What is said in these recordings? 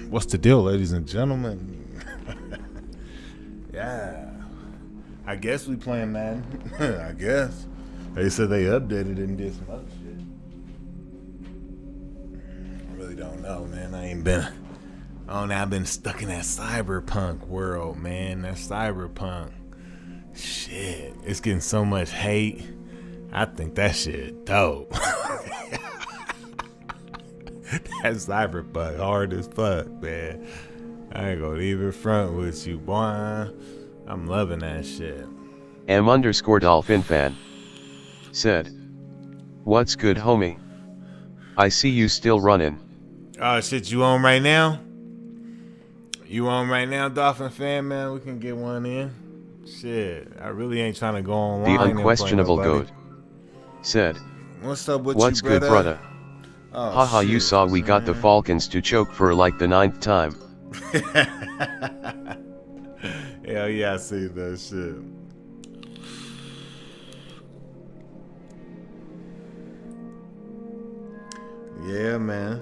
What's the deal, ladies and gentlemen? Yeah, I guess we playing Madden. I guess they said they updated it and did some other shit. I really don't know, man. I've been stuck in that cyberpunk world, man. That cyberpunk shit, it's getting so much hate. I think that shit dope. That cyberpunk hard as fuck, man. I ain't gonna even front with you, boy. I'm loving that shit. M_Dolphin fan said, "What's good, homie? I see you still running." Oh shit, you on right now? You on right now, Dolphin fan, man? We can get one in. Shit, I really ain't trying to go online. The unquestionable goat said, "What's up with what's you, good, brother? Oh, Haha, you shit, saw we got the man. Falcons to choke for like the 9th time." Hell yeah, I see that shit. Yeah, man.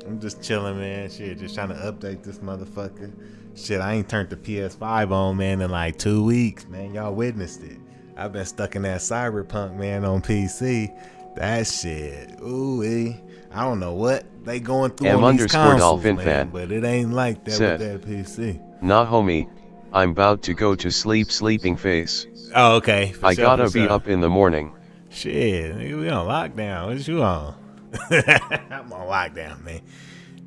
I'm just chilling, man. Shit, just trying to update this motherfucker. Shit, I ain't turned the PS5 on, man, in like 2 weeks, man. Y'all witnessed it. I've been stuck in that cyberpunk, man, on PC. That shit, ooh-wee. I don't know what they going through on these consoles, man, but it ain't like that said, with that PC. "Nah, homie, I'm about to go to sleep, sleeping face. Oh, okay. I gotta be up in the morning." Shit, nigga, we on lockdown. What you on? I'm on lockdown, man.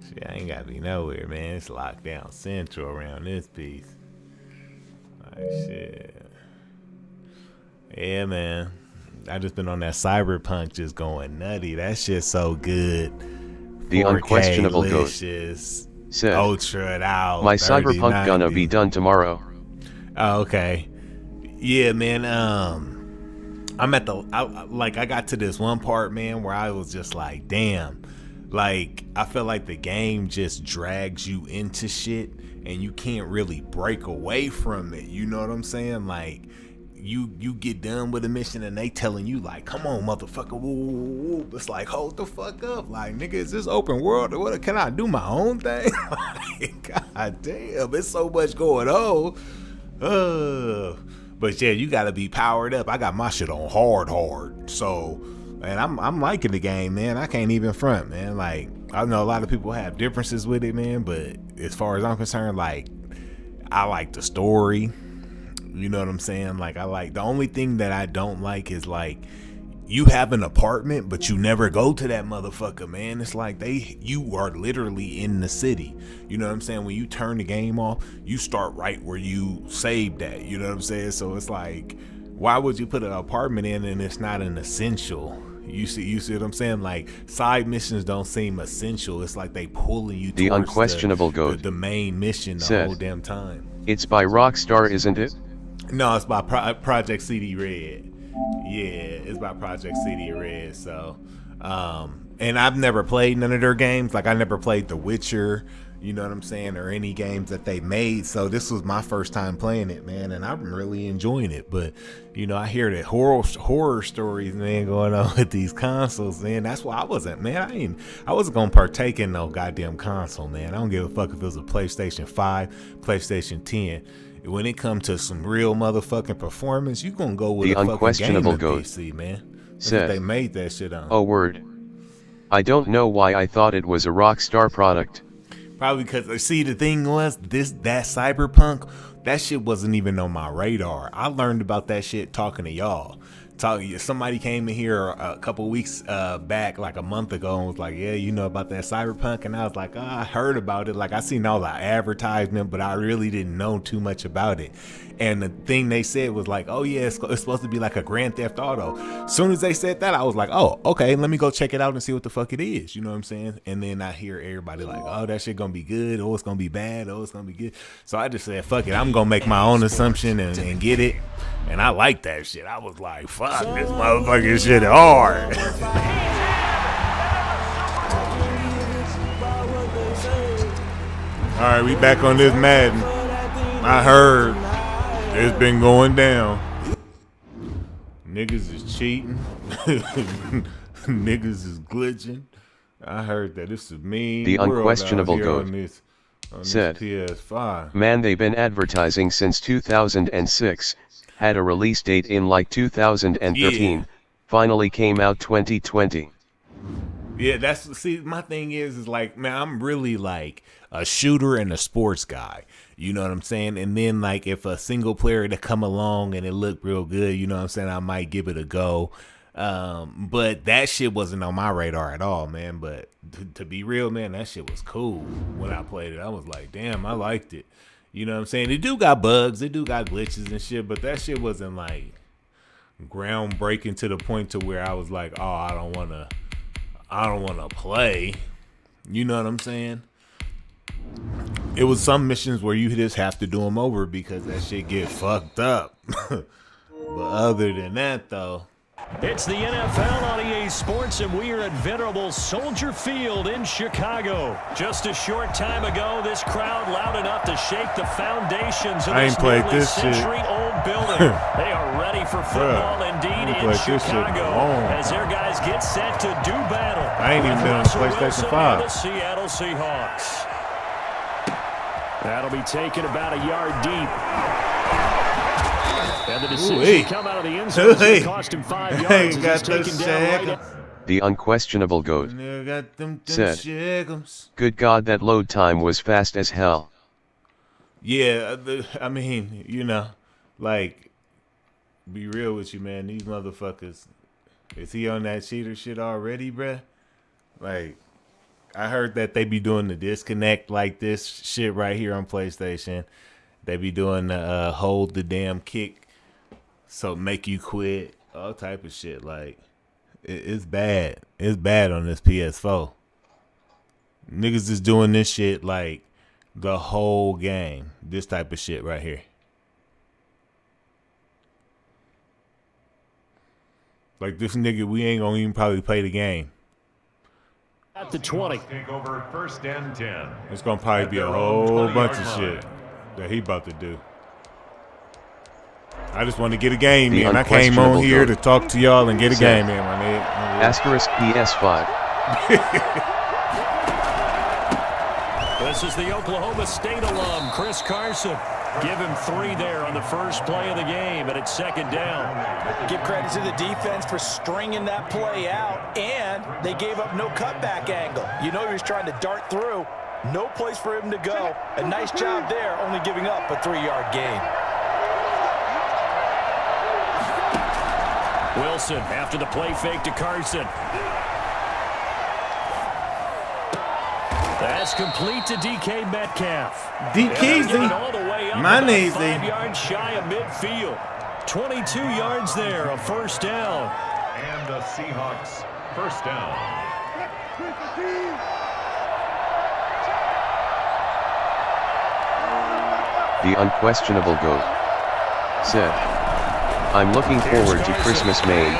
Shit, I ain't gotta be nowhere, man. It's lockdown central around this piece. Like, shit. Yeah, man. I just been on that cyberpunk just going nutty. That shit's so good. The unquestionable goat licious, said, ultra out. "My 30, cyberpunk 90. gonna be done tomorrow." Oh, okay. Yeah, man. I'm at I got to this one part, man, where I was just like, damn. Like, I feel like the game just drags you into shit and you can't really break away from it. You know what I'm saying? Like, you get done with a mission and they telling you like, come on, motherfucker, woo, woo, woo. It's like, hold the fuck up. Like, nigga, is this open world or what? Can I do my own thing? Like, god damn, it's so much going on. But yeah, you gotta be powered up. I got my shit on hard. So, and I'm liking the game, man. I can't even front, man. Like, I know a lot of people have differences with it, man, but as far as I'm concerned, like, I like the story. You know what I'm saying? Like, I like, the only thing that I don't like is like, you have an apartment, but you never go to that motherfucker, man. It's like you are literally in the city. You know what I'm saying? When you turn the game off, you start right where you saved at. You know what I'm saying? So it's like, why would you put an apartment in and it's not an essential? You see what I'm saying? Like, side missions don't seem essential. It's like they pulling you The towards unquestionable goat the main mission the said, whole damn time. "It's by Rockstar, isn't it?" No, it's by Project CD Red. Yeah, it's by Project CD Red. So, and I've never played none of their games. Like, I never played The Witcher, you know what I'm saying, or any games that they made. So this was my first time playing it, man, and I'm really enjoying it. But, you know, I hear that horror stories, man, going on with these consoles, man. That's why I wasn't gonna partake in no goddamn console, man. I don't give a fuck if it was a PlayStation 5, PlayStation 10. When it comes to some real motherfucking performance, you gonna go with The a fucking unquestionable gaming goat PC, man. That's said, what they made that shit on. "Oh, word. I don't know why I thought it was a Rockstar product." Probably because, see, the thing was, that cyberpunk, that shit wasn't even on my radar. I learned about that shit talking to y'all. Somebody came in here a couple weeks back, like a month ago, and was like, yeah, you know about that cyberpunk? And I was like, oh, I heard about it. Like, I seen all the advertisement, but I really didn't know too much about it. And the thing they said was like, oh yeah, it's supposed to be like a Grand Theft Auto. As soon as they said that, I was like, oh, okay, let me go check it out and see what the fuck it is. You know what I'm saying? And then I hear everybody like, oh, that shit gonna be good. Oh, it's gonna be bad. Oh, it's gonna be good. So I just said, fuck it, I'm gonna make my own assumption and get it. And I like that shit. I was like, fuck, this motherfucking shit hard. All right, we back on this Madden. I heard it's been going down. Niggas is cheating. Niggas is glitching. I heard that this is mean. The unquestionable goat said, PS5. Man, they've been advertising since 2006, had a release date in like 2013, Yeah. finally came out 2020. Yeah, see, my thing is like, man, I'm really like a shooter and a sports guy. You know what I'm saying? And then like if a single player to come along and it looked real good, you know what I'm saying, I might give it a go. But that shit wasn't on my radar at all, man. But to be real, man, that shit was cool when I played it. I was like, damn, I liked it. You know what I'm saying? It do got bugs, it do got glitches and shit, but that shit wasn't like groundbreaking to the point to where I was like, oh, I don't wanna play. You know what I'm saying? It was some missions where you just have to do them over because that shit get fucked up. But other than that, though. It's the NFL on EA Sports, and we are at venerable Soldier Field in Chicago. Just a short time ago, this crowd loud enough to shake the foundations of this nearly century-old building. They are ready for football indeed in Chicago as their guys get set to do battle. I ain't even been on PlayStation 5. The Seattle Seahawks. That'll be taken about a yard deep. And the decision to come out of the end zone cost him 5 yards. He's taken down right. The unquestionable GOAT said, good God, that load time was fast as hell. Yeah, I mean, you know, like, be real with you, man. These motherfuckers, is he on that cheater shit already, bruh? Like, I heard that they be doing the disconnect like this shit right here on PlayStation. They be doing the hold the damn kick. So make you quit, all type of shit. Like, it's bad. It's bad on this PS4. Niggas is doing this shit like the whole game. This type of shit right here. Like this nigga, we ain't gonna even probably play the game. At the 20. Take over 1st and 10. It's gonna probably be a whole bunch of shit that he about to do. I just want to get a game in. I came on here to talk to y'all and get a game in, my nigga. Asterisk PS5. This is the Oklahoma State alum, Chris Carson. Give him 3 there on the first play of the game, and it's 2nd down. Give credit to the defense for stringing that play out, and they gave up no cutback angle. You know he was trying to dart through. No place for him to go. A nice job there, only giving up a 3-yard gain. Wilson after the play fake to Carson. That's complete to DK Metcalf. DK's all the way up my about 5 yards shy of midfield. 22 yards there, a 1st down. And the Seahawks 1st down. The unquestionable GOAT said, I'm looking forward to Christmas, May,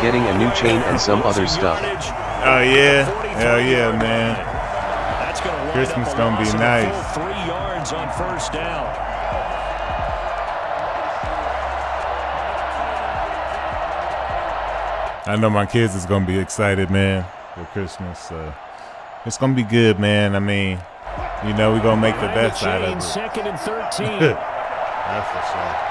getting a new chain and some other stuff. Oh yeah, hell yeah, man. Christmas gonna be nice. 3 yards on 1st down. I know my kids is gonna be excited, man, for Christmas. It's gonna be good, man. I mean, you know, we're gonna make the best out of it. 2nd and 13. That's for sure.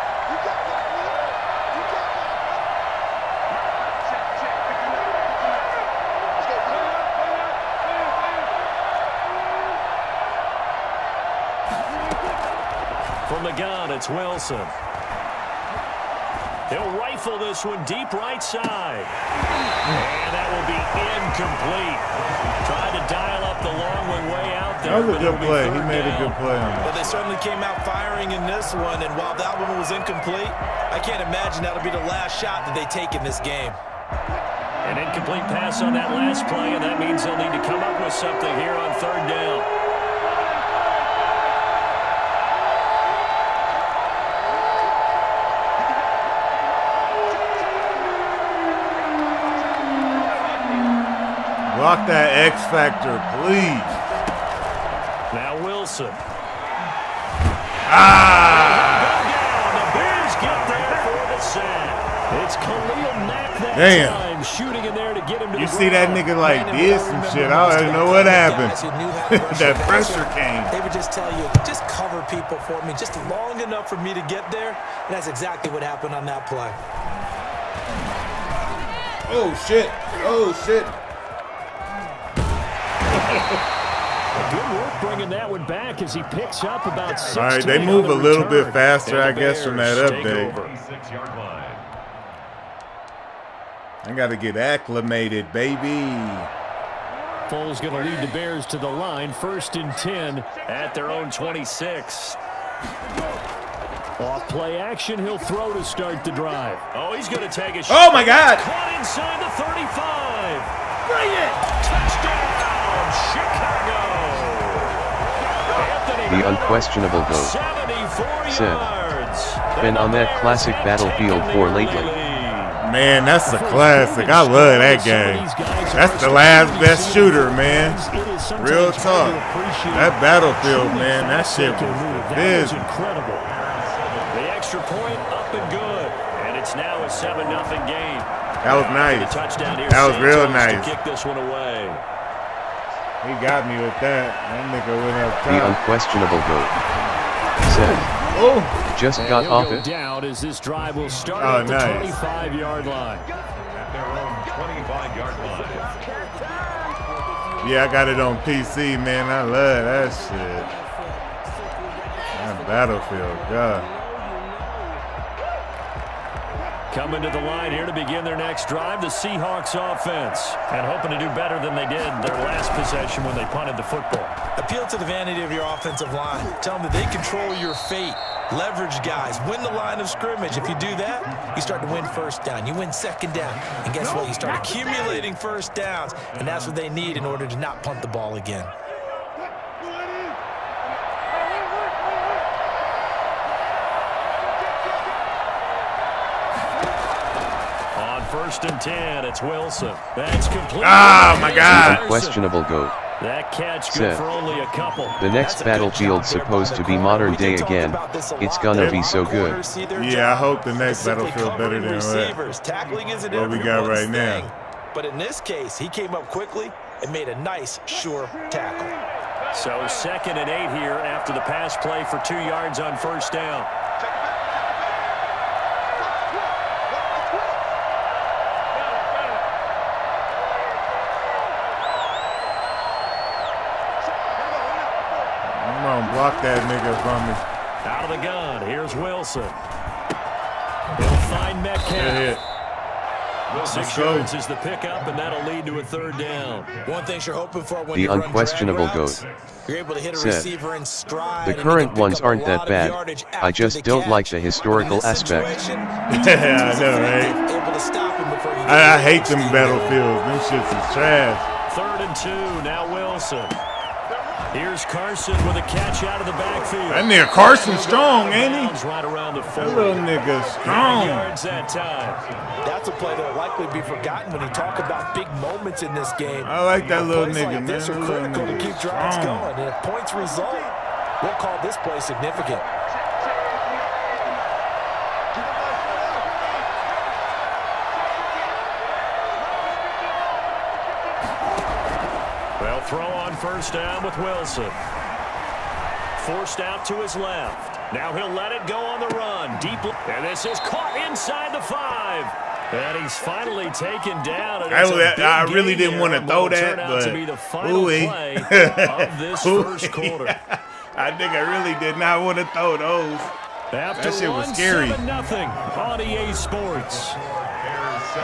From the gun, it's Wilson. He'll rifle this one deep right side. And that will be incomplete. Tried to dial up the long one way out there. That was a good play. He made a good play on that. But they certainly came out firing in this one, and while that one was incomplete, I can't imagine that'll be the last shot that they take in this game. An incomplete pass on that last play, and that means they'll need to come up with something here on 3rd down. Block that X Factor, please. Now Wilson. Ah! The Bears get there for the sack. It's Khalil Mack that time, shooting in there to get him to you see that nigga like this and shit. I don't know what happened. That pressure came. They would just tell you, just cover people for me, just long enough for me to get there. And that's exactly what happened on that play. Oh, shit. Oh, shit. Good work bringing that one back as he picks up about 6. All right, they move a little bit faster, I guess, from that update. I got to get acclimated, baby. Foles going to lead the Bears to the line, 1st and 10 at their own 26. Off play action, he'll throw to start the drive. Oh, he's going to take a shot. Oh, my God. Caught inside the 35. Bring it. Touchdown, Chicago. The unquestionable GOAT said, been on that classic Battlefield 4 lately. Man, that's a classic. I love that game. That's the last best shooter, man. Real talk. That Battlefield, man, that shit was this. Incredible. The extra point up and good. And it's now a 7-0 game. That was nice. That was real nice. Kick this one away. He got me with that. That nigga went up top. The unquestionable GOAT said, just got off it. Down as this drive will start at the 25-yard line. At their own 25-yard line. Yeah, I got it on PC, man. I love that shit. That Battlefield, God. Coming to the line here to begin their next drive, the Seahawks offense. And hoping to do better than they did their last possession when they punted the football. Appeal to the vanity of your offensive line. Tell them that they control your fate. Leverage guys. Win the line of scrimmage. If you do that, you start to win 1st down. You win 2nd down. And guess what? You start accumulating 1st downs. And that's what they need in order to not punt the ball again. On 1st and 10, it's Wilson. That's complete. Oh, my God. Unquestionable GOAT that catch good for only a couple. The next Battlefield's supposed to be modern day again. It's gonna be so good. Yeah, I hope the next Battlefield better than what we got right now. But in this case, he came up quickly and made a nice, sure tackle. So 2nd and 8 here after the pass play for 2 yards on 1st down. Block that nigga from me. Out of the gun. Here's Wilson. He'll find Metcalf. 6 yards is the pickup, and that'll lead to a 3rd down. One thing you're hoping for when the unquestionable GOAT you're able to hit a receiver in stride. The current ones aren't that bad. I just don't like the historical aspect. Yeah, I know, right? I hate them Battlefields. Them shits is trash. 3rd and 2. Now Wilson. Here's Carson with a catch out of the backfield. That nigga Carson strong, ain't he? Right around the that little nigga strong. That time. That's a play that will likely be forgotten when you talk about big moments in this game. I like that little nigga, like this man. Are critical to keep drives going. And if points result, we'll call this play significant. They'll throw on 1st down with Wilson. Forced out to his left. Now he'll let it go on the run. Deep. And this is caught inside the 5. And he's finally taken down. I really didn't want to throw that, but to be the final play of this first quarter. I think I really did not want to throw those. After that shit was scary. 7-0 on EA Sports.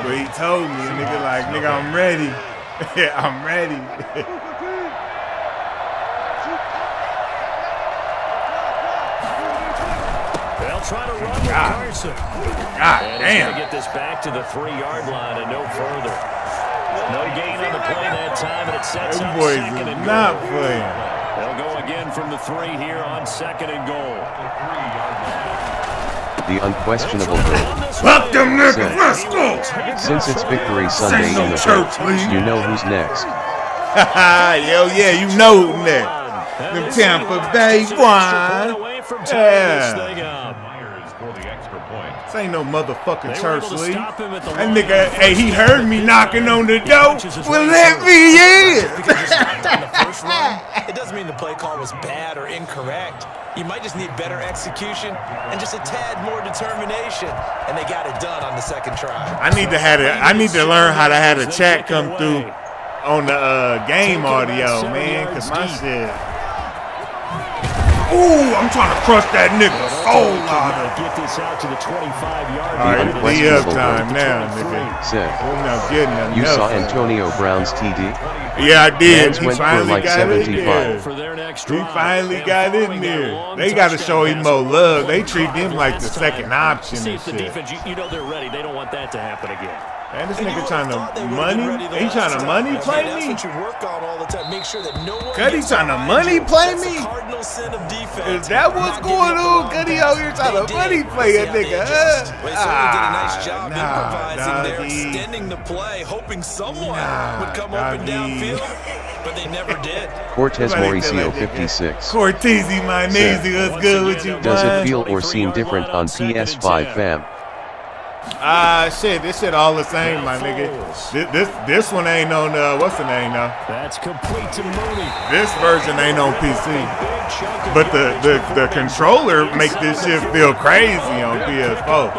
But he told me, nigga, I'm ready. I'm ready. They'll try to run with Carson. God and damn. He's going to get this back to the 3-yard line and no further. No gain on the play that time, and it sets up 2nd and goal. Not playing. They'll go again from the 3 here on 2nd and goal. The unquestionable GOAT Fuck them niggas, let's go! Since it's Victory Sunday in the church, you know who's next. Yo, yeah, you know who next. Them Tampa Bay ones. Yeah. This ain't no motherfucking They were church able to league. stop him at the That line. nigga, hey, he heard me knocking on the door. Well, let me in. Because you stopped on the first run, it doesn't mean the play call was bad or incorrect. You might just need better execution and just a tad more determination. And they got it done on the second try. I need to learn how to have a chat come through on the game audio, man, because my shit. Ooh, I'm trying to crush that nigga soul out of. Get this out to the 25-yard All right, line. be up time now, nigga. Said, We're not getting enough. you saw Antonio Brown's TD? Yeah, I did. Mans He went for finally like got in 75. there. For their next He drive. finally And got in following that there. long They got to touchdown show him pass more over love. They the treat top him like the last second time. option See and if the shit. defense, you know they're ready. They don't want that to happen again. Man, this And you nigga would've trying thought they to would've money? been ready the He last trying to time. money play That's me? what you work on all the time. Make sure that no one Cuddy gets trying to behind money you. play That's me? the cardinal sin of defense. Is that what's Not giving going up the on? long Cuddy pass. out here trying to They money did. play a See how they nigga, adjust. huh? They certainly did a nice job Nah, improvising there, doggy. extending the play, hoping someone Nah, would come open doggy. downfield, but they never did. Cortez Somebody tell Mauricio that nigga. 56. Cortese, my nazy, what's good with you, Does man? it feel or seem different on PS5, fam? Shit, this shit all the same, my nigga. This one ain't on, what's the name now? That's complete to Mooney. This version ain't on PC. But the controller make this shit feel crazy on PS4.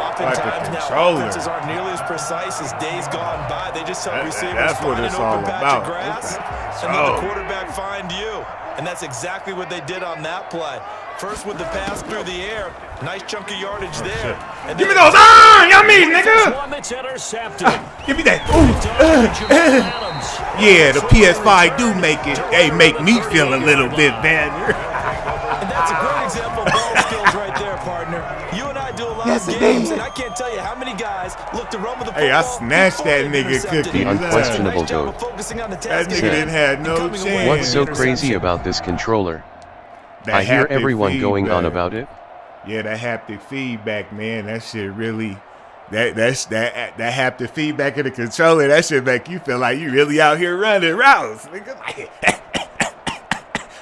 Oftentimes now controller. offenses aren't nearly as precise as days gone by. They just tell receivers that's what find it's an all open patch about. of grass and let the quarterback find you. And that's exactly what they did on that play. First with the pass through the air. Nice chunk of yardage there. And Give me then- those, yummy, nigga! One that's intercepted. Give me that. Yeah, the PS5 do make me feel a little bit better. And that's a great example of ball skills right there, partner. You and I do a lot Yes, of it games, is. and I can't tell you how many guys look to run with the football. Hey, I snatched that before they've nigga intercepted cookie. it. The unquestionable Nice job of goat. focusing on the That task nigga at hand didn't have and no coming away chance. with What's the so interception. crazy about this controller? That I hear haptic everyone going on feedback. about it. Yeah, that haptic feedback, man. That shit really, that haptic feedback of the controller. That shit make you feel like you really out here running routes, nigga. Like,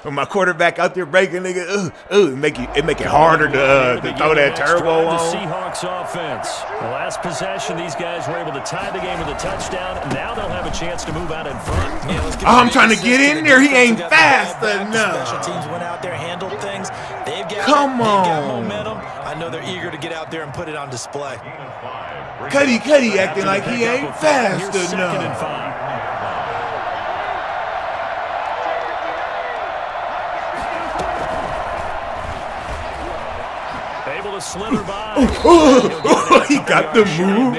when my quarterback out there breaking, nigga, it make it harder to throw that turbo The on. Seahawks offense. The last possession, these guys were able to tie the game with a touchdown. Now they'll have a chance to move out in front. Yeah, let's give I'm a big trying to assist get in the there. He defense ain't who got the ball fast back. The enough. Special teams went out there, handled things. They've got Come They've got on. momentum. I know they're eager to get out there and put it on display. Cuddy acting like he ain't fast Here's 2nd and enough. 5. Able to slither by. He got the move.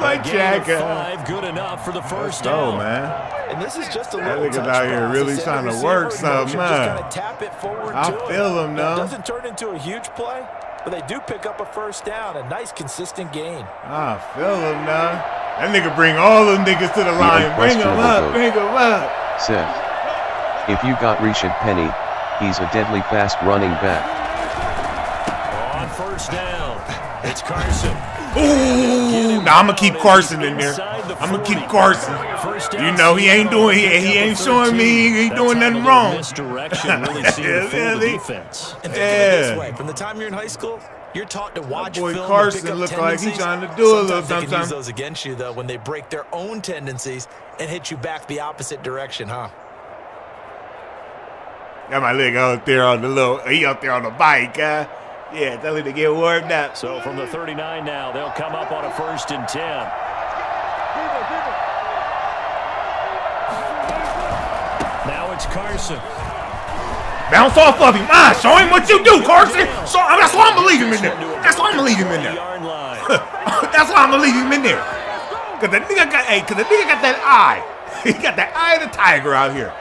Like Jagger. 5, good enough for the first Oh down. man. And this is just a That little nigga's touch out here pass. really It's trying to every work receiver in motion. something, Just huh? kind of tap it forward I to it. feel him, It though. doesn't turn into a huge play, but they do pick up a first down. A nice, consistent gain. I feel him now. That nigga bring all them niggas to the line. Bring them up, bring them up. Said, if you got Rashad Penny, he's a deadly fast running back. On first down, it's Carson. Ooh, nah, I'm gonna keep Carson in there. I'm gonna keep Carson. You know he ain't doing, he ain't showing me he ain't doing nothing wrong. Misdirection really seemed to fool the defense. And think of it this Yeah. way. From the time you're in high school, you're taught to watch boy film Carson and pick up look like he tendencies. trying to do a little Sometimes they can use something. those against you, though, when they break their own tendencies and hit you back the opposite direction, huh? Got my leg out there on the he out there on the bike, huh? Yeah, tell him to get warmed up. So from the 39 now, they'll come up on a 1st and 10. Now it's Carson. Bounce off of him. Show him what you do, Carson. So that's why I'm gonna leave him in there. That's why I'm gonna leave him in there. Yard line. That's why I'm gonna leave him in there. Cause the nigga got, that eye. He got that eye of the tiger out here.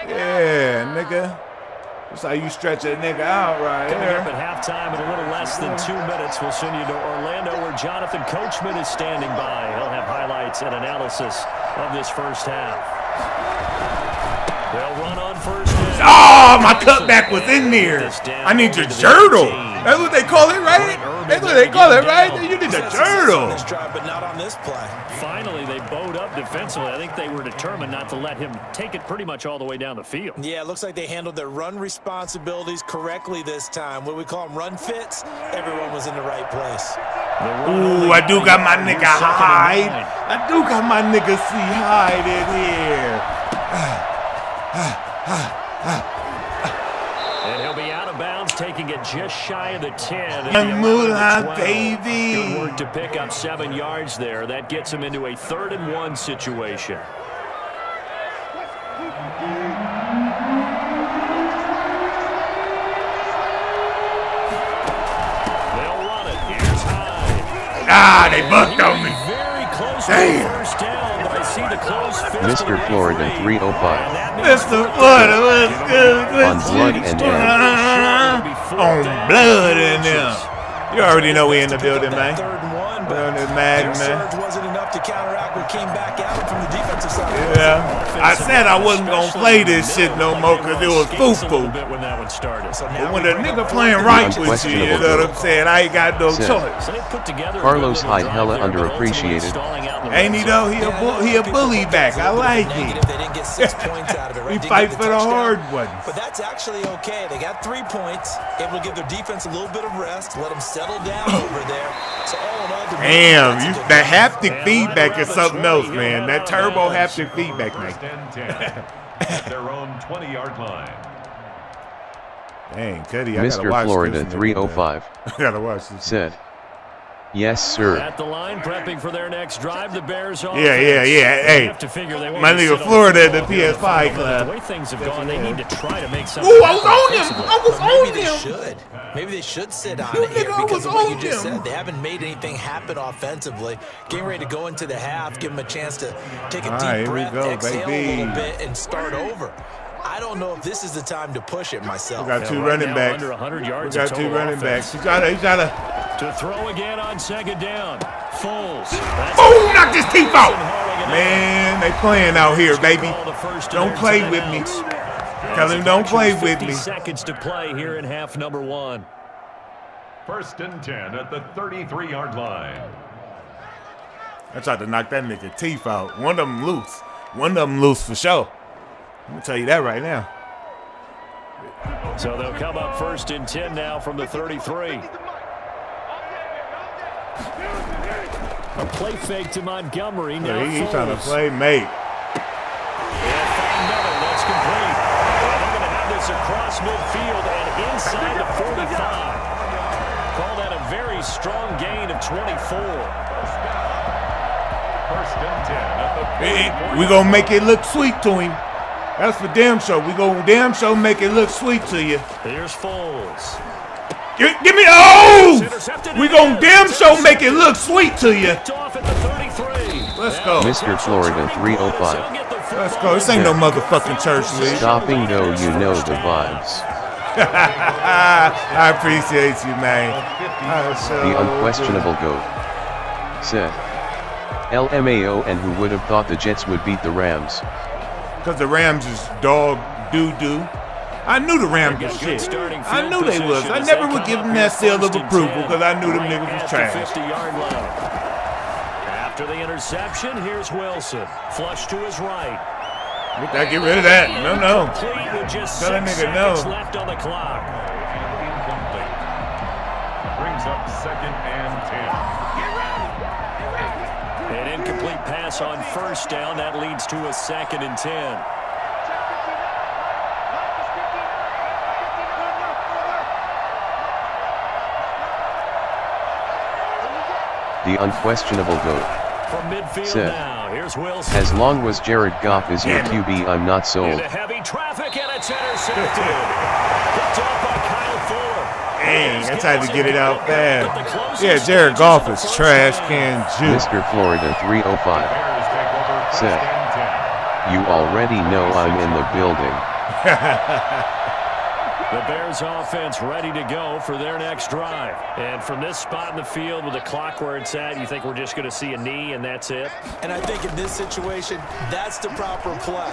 Yeah, nigga. That's how you stretch a nigga out right Coming here. up at halftime in a little less than 2 minutes, we'll send you to Orlando where Jonathan Coachman is standing by. He'll have highlights and analysis of this first half. They'll run on first down. Oh, my cutback was in there. I need your journal. That's what they call it, right? That's what they call it, right? You did the turtle. On this drive, but not on this play. Finally, they bowed up defensively. I think they were determined not to let him take it pretty much all the way down the field. Yeah, it looks like they handled their run responsibilities correctly this time. What we call them run fits, everyone was in the right place. Ooh, I do got my nigga Hyde. I do got my nigga C Hyde in here. And he'll be out of bounds, taking it just shy of the 10. Moolah, baby. Good work to pick up 7 yards there. That gets him into a 3rd and 1 situation. They'll run it. Here's Hyde. Ah, they bucked on me. Very close to Damn. the first down, but I see the close fist. Mr. Florida 305. Mr. Florida, what's good? On blood and On blood in there. You already know we in the building, man. 3rd and 1, but We're on this Madden, their man. surge wasn't enough to counteract what came back out from the defensive side. Yeah, I said I wasn't gonna play this shit no more because it was foo-foo. When that one started. But when a nigga playing right with you, you know what I'm saying? I ain't got no choice. Carlos Hyde hella underappreciated. Ain't he though? He a bully back. I like it. They didn't get 6 points out of it, right? He Didn't fight get for the the touchdown. hard ones. But that's actually okay. They got 3 points, able to give their defense a little bit of rest, let them settle down over there. So all in all, Damn, that haptic feedback is something else, man. That turbo haptic feedback, man. 10-10 at their own 20-yard line. Dang, Cuddy, I gotta Mr. watch Florida this, 305 I gotta watch this. said, "Yes, sir." At the line, prepping for their next drive, the Bears on. Yeah. Hey, my nigga Florida at the PS5 club. The way things have gone, they need to try to make something. Ooh, I was on him. I was on Maybe they him. should. Maybe they should sit on You it here nigga, I because was of what on you just him. said. They haven't made anything happen offensively. Getting ready to go into the half, give them a chance to take a All deep right, here we breath, go, exhale baby. a little bit, and start over. I don't know if this is the time to push it myself. We got 2 running backs. Under 100 We yards got of 2 total running offense. backs. He gotta. To throw again on 2nd down. Foles. Boom! Knock his teeth out. Man, they playing out here, baby. Don't play with me. Tell him don't play with 50 me. seconds to play here in half number 1. 1st and 10 at the 33-yard line. I tried to knock that nigga teeth out. One of them loose. One of them loose for sure. I'm gonna tell you that right now. So they'll come up 1st and 10 now from the 33. A play fake to Montgomery. Now He's trying to Foles. play mate. Another, that's complete. And they're going to have this across midfield and inside the 45. Call that a very strong gain of 24. 1st and 10 at the We gonna make it look sweet to him. That's for damn sure. We gonna damn sure make it look sweet to you. Here's Foles. Give me we gonna damn sure make it look sweet to you. Off at the 33. Let's go. Mr. Florida 305 Let's go. This ain't no motherfucking church league. stopping though, you know the vibes. I appreciate you, man. The unquestionable GOAT said, "LMAO, and who would have thought the Jets would beat the Rams?" Because the Rams is dog doo-doo. I knew the Rams was shit. I knew they was. I never would give them that seal of approval because I knew them niggas was trash. 50-yard line. After the interception, here's Wilson. Flush to his right. Get rid of that. No. Complete with just Tell that 6 nigga seconds no. left on the clock. incomplete. Brings up 2nd and 10. An incomplete pass on 1st down. That leads to a 2nd and 10. The unquestionable GOAT From midfield said, now, here's Wilson. "As long as Jared Goff is your QB, I'm not sold." Into heavy traffic, and it's intercepted. Picked off by Kyle Fuller. Dang, that's how to get it out fast. Yeah, Jared Goff is trash can juice. Mr. Florida 305 Bears take over 1st said, and 10. "You already know I'm in the building." The Bears offense ready to go for their next drive. And from this spot in the field with the clock where it's at, you think we're just going to see a knee and that's it? And I think in this situation, that's the proper play.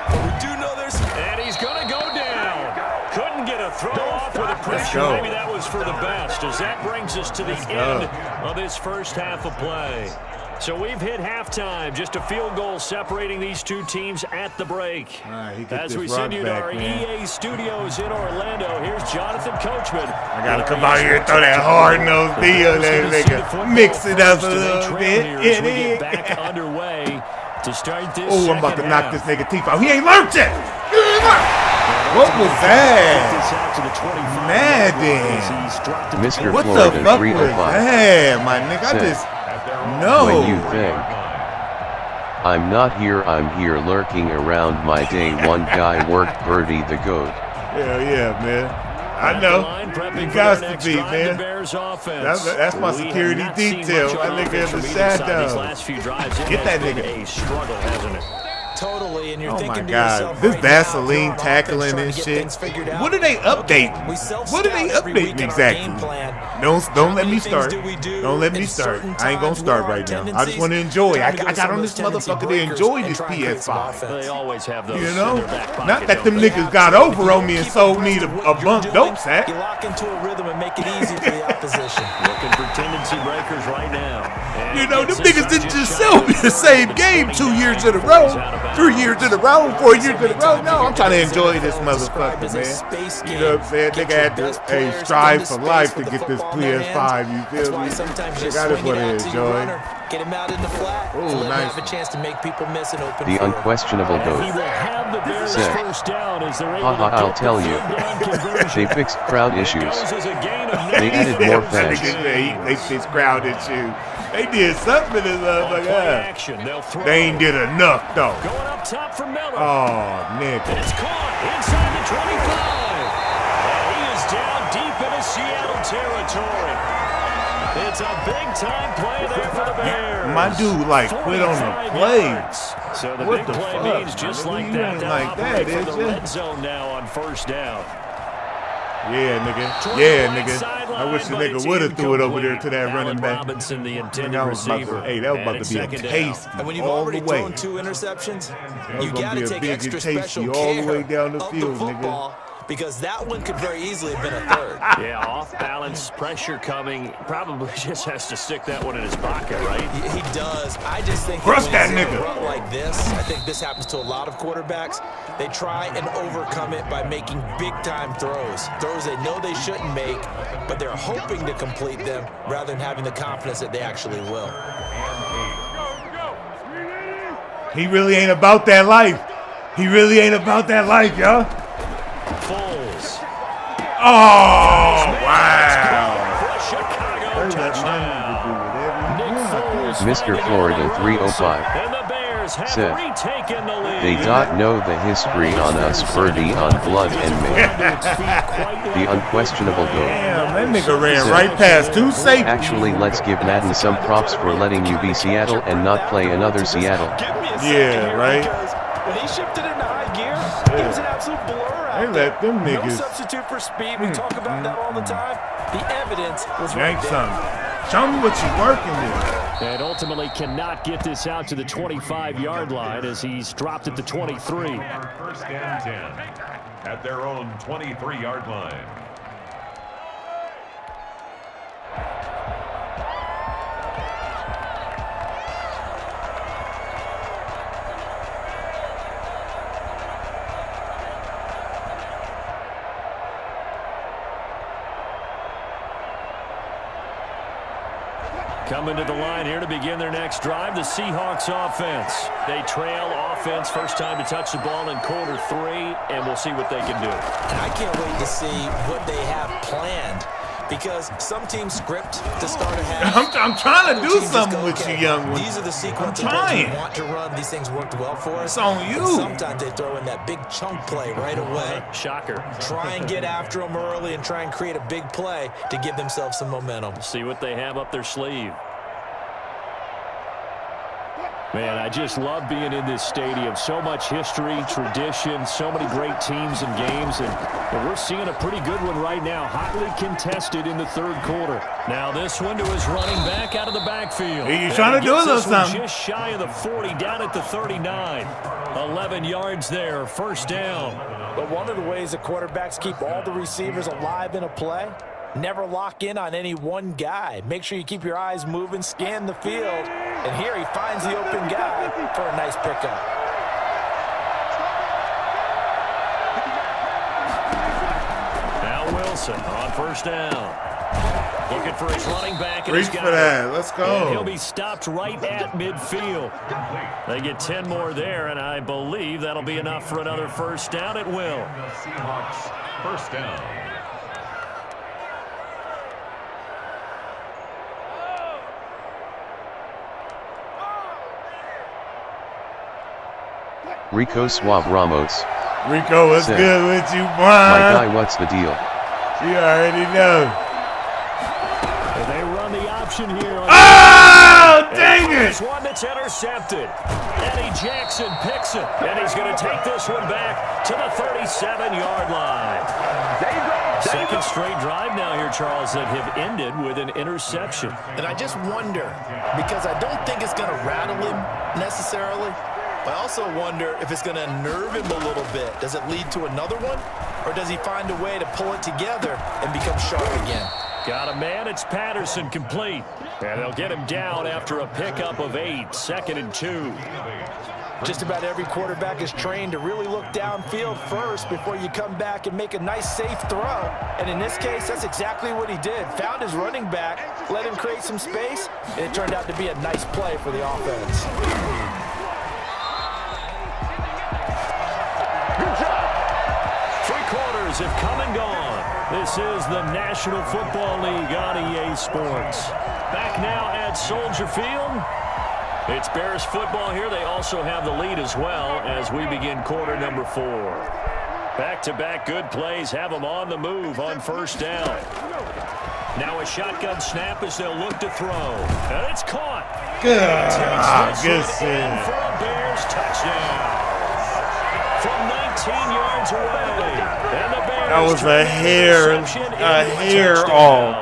But we do know there's... And he's going to go down. Couldn't couldn't get a throw off with a pressure. Maybe that was for the best, as that brings us to the end of this first half of play. So we've hit halftime, just a field goal separating these two teams at the break. As we send you to our EA studios in Orlando, here's Jonathan Coachman. I got to come out here and throw that hard-nosed deal, that nigga. Mix it up a little bit. We get back underway to start this. Oh, I'm about to knock this nigga teeth out. He ain't learned yet. What was that? Madden. Mr. What Florida the fuck 305 was that, my nigga? I just... No. When you think I'm not here, I'm here lurking around. My day one guy worked Birdie the GOAT. Hell yeah, man. I know. You got to be, man. That's my security detail. My nigga in the shadow. Get that nigga. A struggle, hasn't it? Totally, and you're thinking to Oh yourself, my God, this Vaseline tackling and shit. What do they update? What do they update exactly? Don't let me start. Don't let me start. I ain't gonna start right now. I just want to enjoy. I got on this motherfucker to enjoy this PS5. They always have those. You know, not that them niggas got over on me and sold me a bunk dope sack. You lock into a rhythm and make it easy for the opposition. Looking for tendency breakers right now. You know, them niggas didn't just sell me the same game 2 years in a row, 3 years in a row, 4 years in a row. No, I'm trying to enjoy this motherfucker, man. You know what I'm saying? Nigga had to strive for life to get this PS5, you feel me? I just want to enjoy. Get him out in the flat. Oh, nice. Have a chance to make people miss an open The unquestionable GOAT said, haha, I'll tell you. They fixed crowd issues. They added more fans. They fixed crowd issues. They did something in this motherfucker. They ain't did enough, though. Going up top for Miller. Oh, nigga. It's caught inside the 25. And he is down deep into Seattle territory. It's a big-time play there for the Bears. My dude, like, quit on the play. So the what big the play fuck? means just like You that. ain't They'll like that, operate for is the ya? red zone now on first down. Yeah, nigga. Yeah, nigga. I wish the nigga would have threw it over there to that running back. Robinson, the intended That was about to, receiver. hey, that was about to be a tasty And when you've all already the way. thrown 2 interceptions, you gonna got be to a take big extra and tasty special all the care way down the of field, the nigga. football, because that one could very easily have been a third. Yeah, off balance, pressure coming. Probably just has to stick that one in his pocket, right? He does. I just think Crush that when he's in nigga. a rut like this, I think this happens to a lot of quarterbacks. They try and overcome it by making big-time throws. Throws they know they shouldn't make, but they're hoping to complete them rather than having the confidence that they actually will. He really ain't about that life. He really ain't about that life, y'all. Foles. Oh, wow. Mr. Florida 305 And the Bears have said, retaken the lead. they don't know the history on us, Birdie on blood and me. The unquestionable GOAT Damn, that nigga ran right past 2 safeties. Actually, let's give Madden some props for letting you be Seattle and not play another Seattle. Yeah, right. When he shifted into high gear, it was an absolute blur out They let them there. niggas. No substitute for speed. We talk about that all the time. The evidence was right Yank there. something. Show me what you working with. And ultimately cannot get this out to the 25-yard line as he's dropped at the 23. First and 10 at their own 23-yard line. Coming to the line here to begin their next drive, the Seahawks offense. They trail offense, first time to touch the ball in quarter 3, and we'll see what they can do. And I can't wait to see what they have planned, because some teams script to start a half. I'm trying to Other do teams just something go, with okay, you, young one. These are the sequence I'm of plays we trying. want to run. These things worked well for us. It's on you. And sometimes they throw in that big chunk play right away. Shocker. Try and get after them early and try and create a big play to give themselves some momentum. See what they have up their sleeve. Man, I just love being in this stadium. So much history, tradition, so many great teams and games, and we're seeing a pretty good one right now, hotly contested in the third quarter. Now this one to his running back out of the backfield. He's trying to do a little something. Just shy of the 40, down at the 39. 11 yards there, first down. But one of the ways the quarterbacks keep all the receivers alive in a play, never lock in on any one guy. Make sure you keep your eyes moving, scan the field. And here he finds the open guy for a nice pickup. Now Wilson on first down. Looking for his running back. Reach for that. Let's go. And he'll be stopped right at midfield. They get 10 more there, and I believe that'll be enough for another first down. It will. Seahawks first down. Rico Suave Ramos. Rico, what's Sick. good with you, boy? My guy, what's the deal? You already know. They run the option here. Oh, dang it! This one that's intercepted. Eddie Jackson picks it, and he's going to take this one back to the 37-yard line. Second straight drive now here, Charles, that have ended with an interception. And I just wonder, because I don't think it's going to rattle him necessarily, I also wonder if it's going to nerve him a little bit. Does it lead to another one? Or does he find a way to pull it together and become sharp again? Got a man. It's Patterson complete. And they'll get him down after a pickup of 8. 2nd and 2. Just about every quarterback is trained to really look downfield first before you come back and make a nice, safe throw. And in this case, that's exactly what he did. Found his running back, let him create some space, and it turned out to be a nice play for the offense. Have come and gone. This is the National Football League on EA Sports. Back now at Soldier Field. It's Bears football here. They also have the lead as well as we begin quarter number 4. Back-to-back good plays have them on the move on first down. Now a shotgun snap as they'll look to throw. And it's caught. Good. Good for a Bears touchdown. From 19 yards away. And the Bears that was a hair off.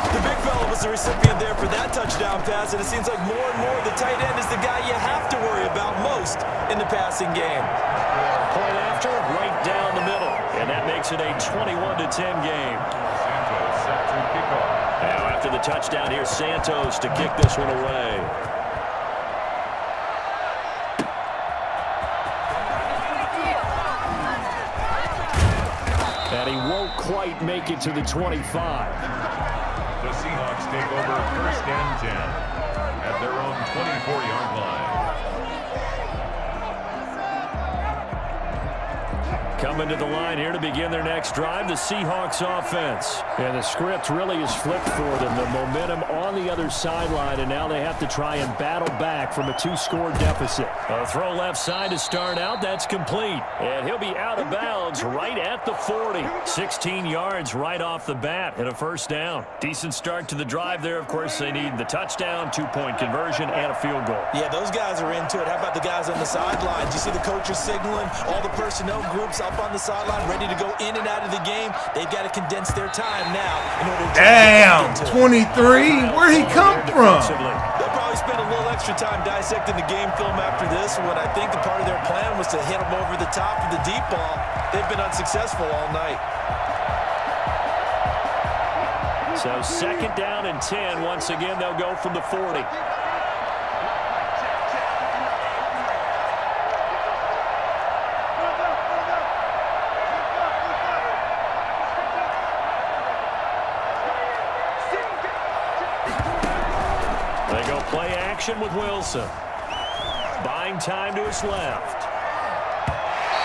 The big fella was the recipient there for that touchdown pass, and it seems like more and more the tight end is the guy you have to worry about most in the passing game. Point after, right down the middle. And that makes it a 21-10 game. Now after the touchdown, here's Santos to kick this one away. And he won't quite make it to the 25. The Seahawks take over first and 10 at their own 24-yard line. Coming to the line here to begin their next drive, the Seahawks offense. And the script really is flipped for them. The momentum on the other sideline, and now they have to try and battle back from a 2-score deficit. A throw left side to start out. That's complete. And he'll be out of bounds right at the 40. 16 yards right off the bat and a first down. Decent start to the drive there. Of course, they need the touchdown, 2-point conversion, and a field goal. Yeah, those guys are into it. How about the guys on the sidelines? You see the coaches signaling, all the personnel groups up on the sideline, ready to go in and out of the game. They've got to condense their time now in order to Damn, 23? Where'd he come from? They'll probably spend a little extra time dissecting the game film after this one. I think the part of their plan was to hit them over the top of the deep ball. They've been unsuccessful all night. So 2nd down and 10. Once again, they'll go from the 40. They go play action with Wilson. Buying time to his left.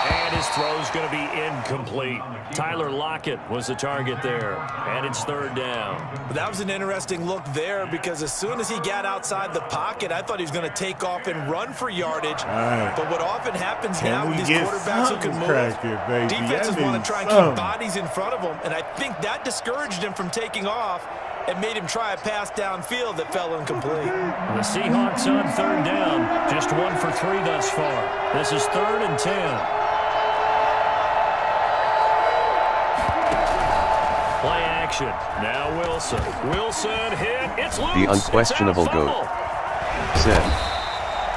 And his throw's going to be incomplete. Tyler Lockett was the target there. And it's 3rd down. That was an interesting look there because as soon as he got outside the pocket, I thought he was going to take off and run for yardage. Right. But what often happens now with these quarterbacks who can move, defenses want to try and keep bodies in front of them, and I think that discouraged him from taking off. and made him try a pass downfield that fell incomplete. The Seahawks on 3rd down. Just 1 for 3 thus far. This is 3rd and 10. Play action. Now Wilson. Wilson hit. It's loose. The unquestionable GOAT said,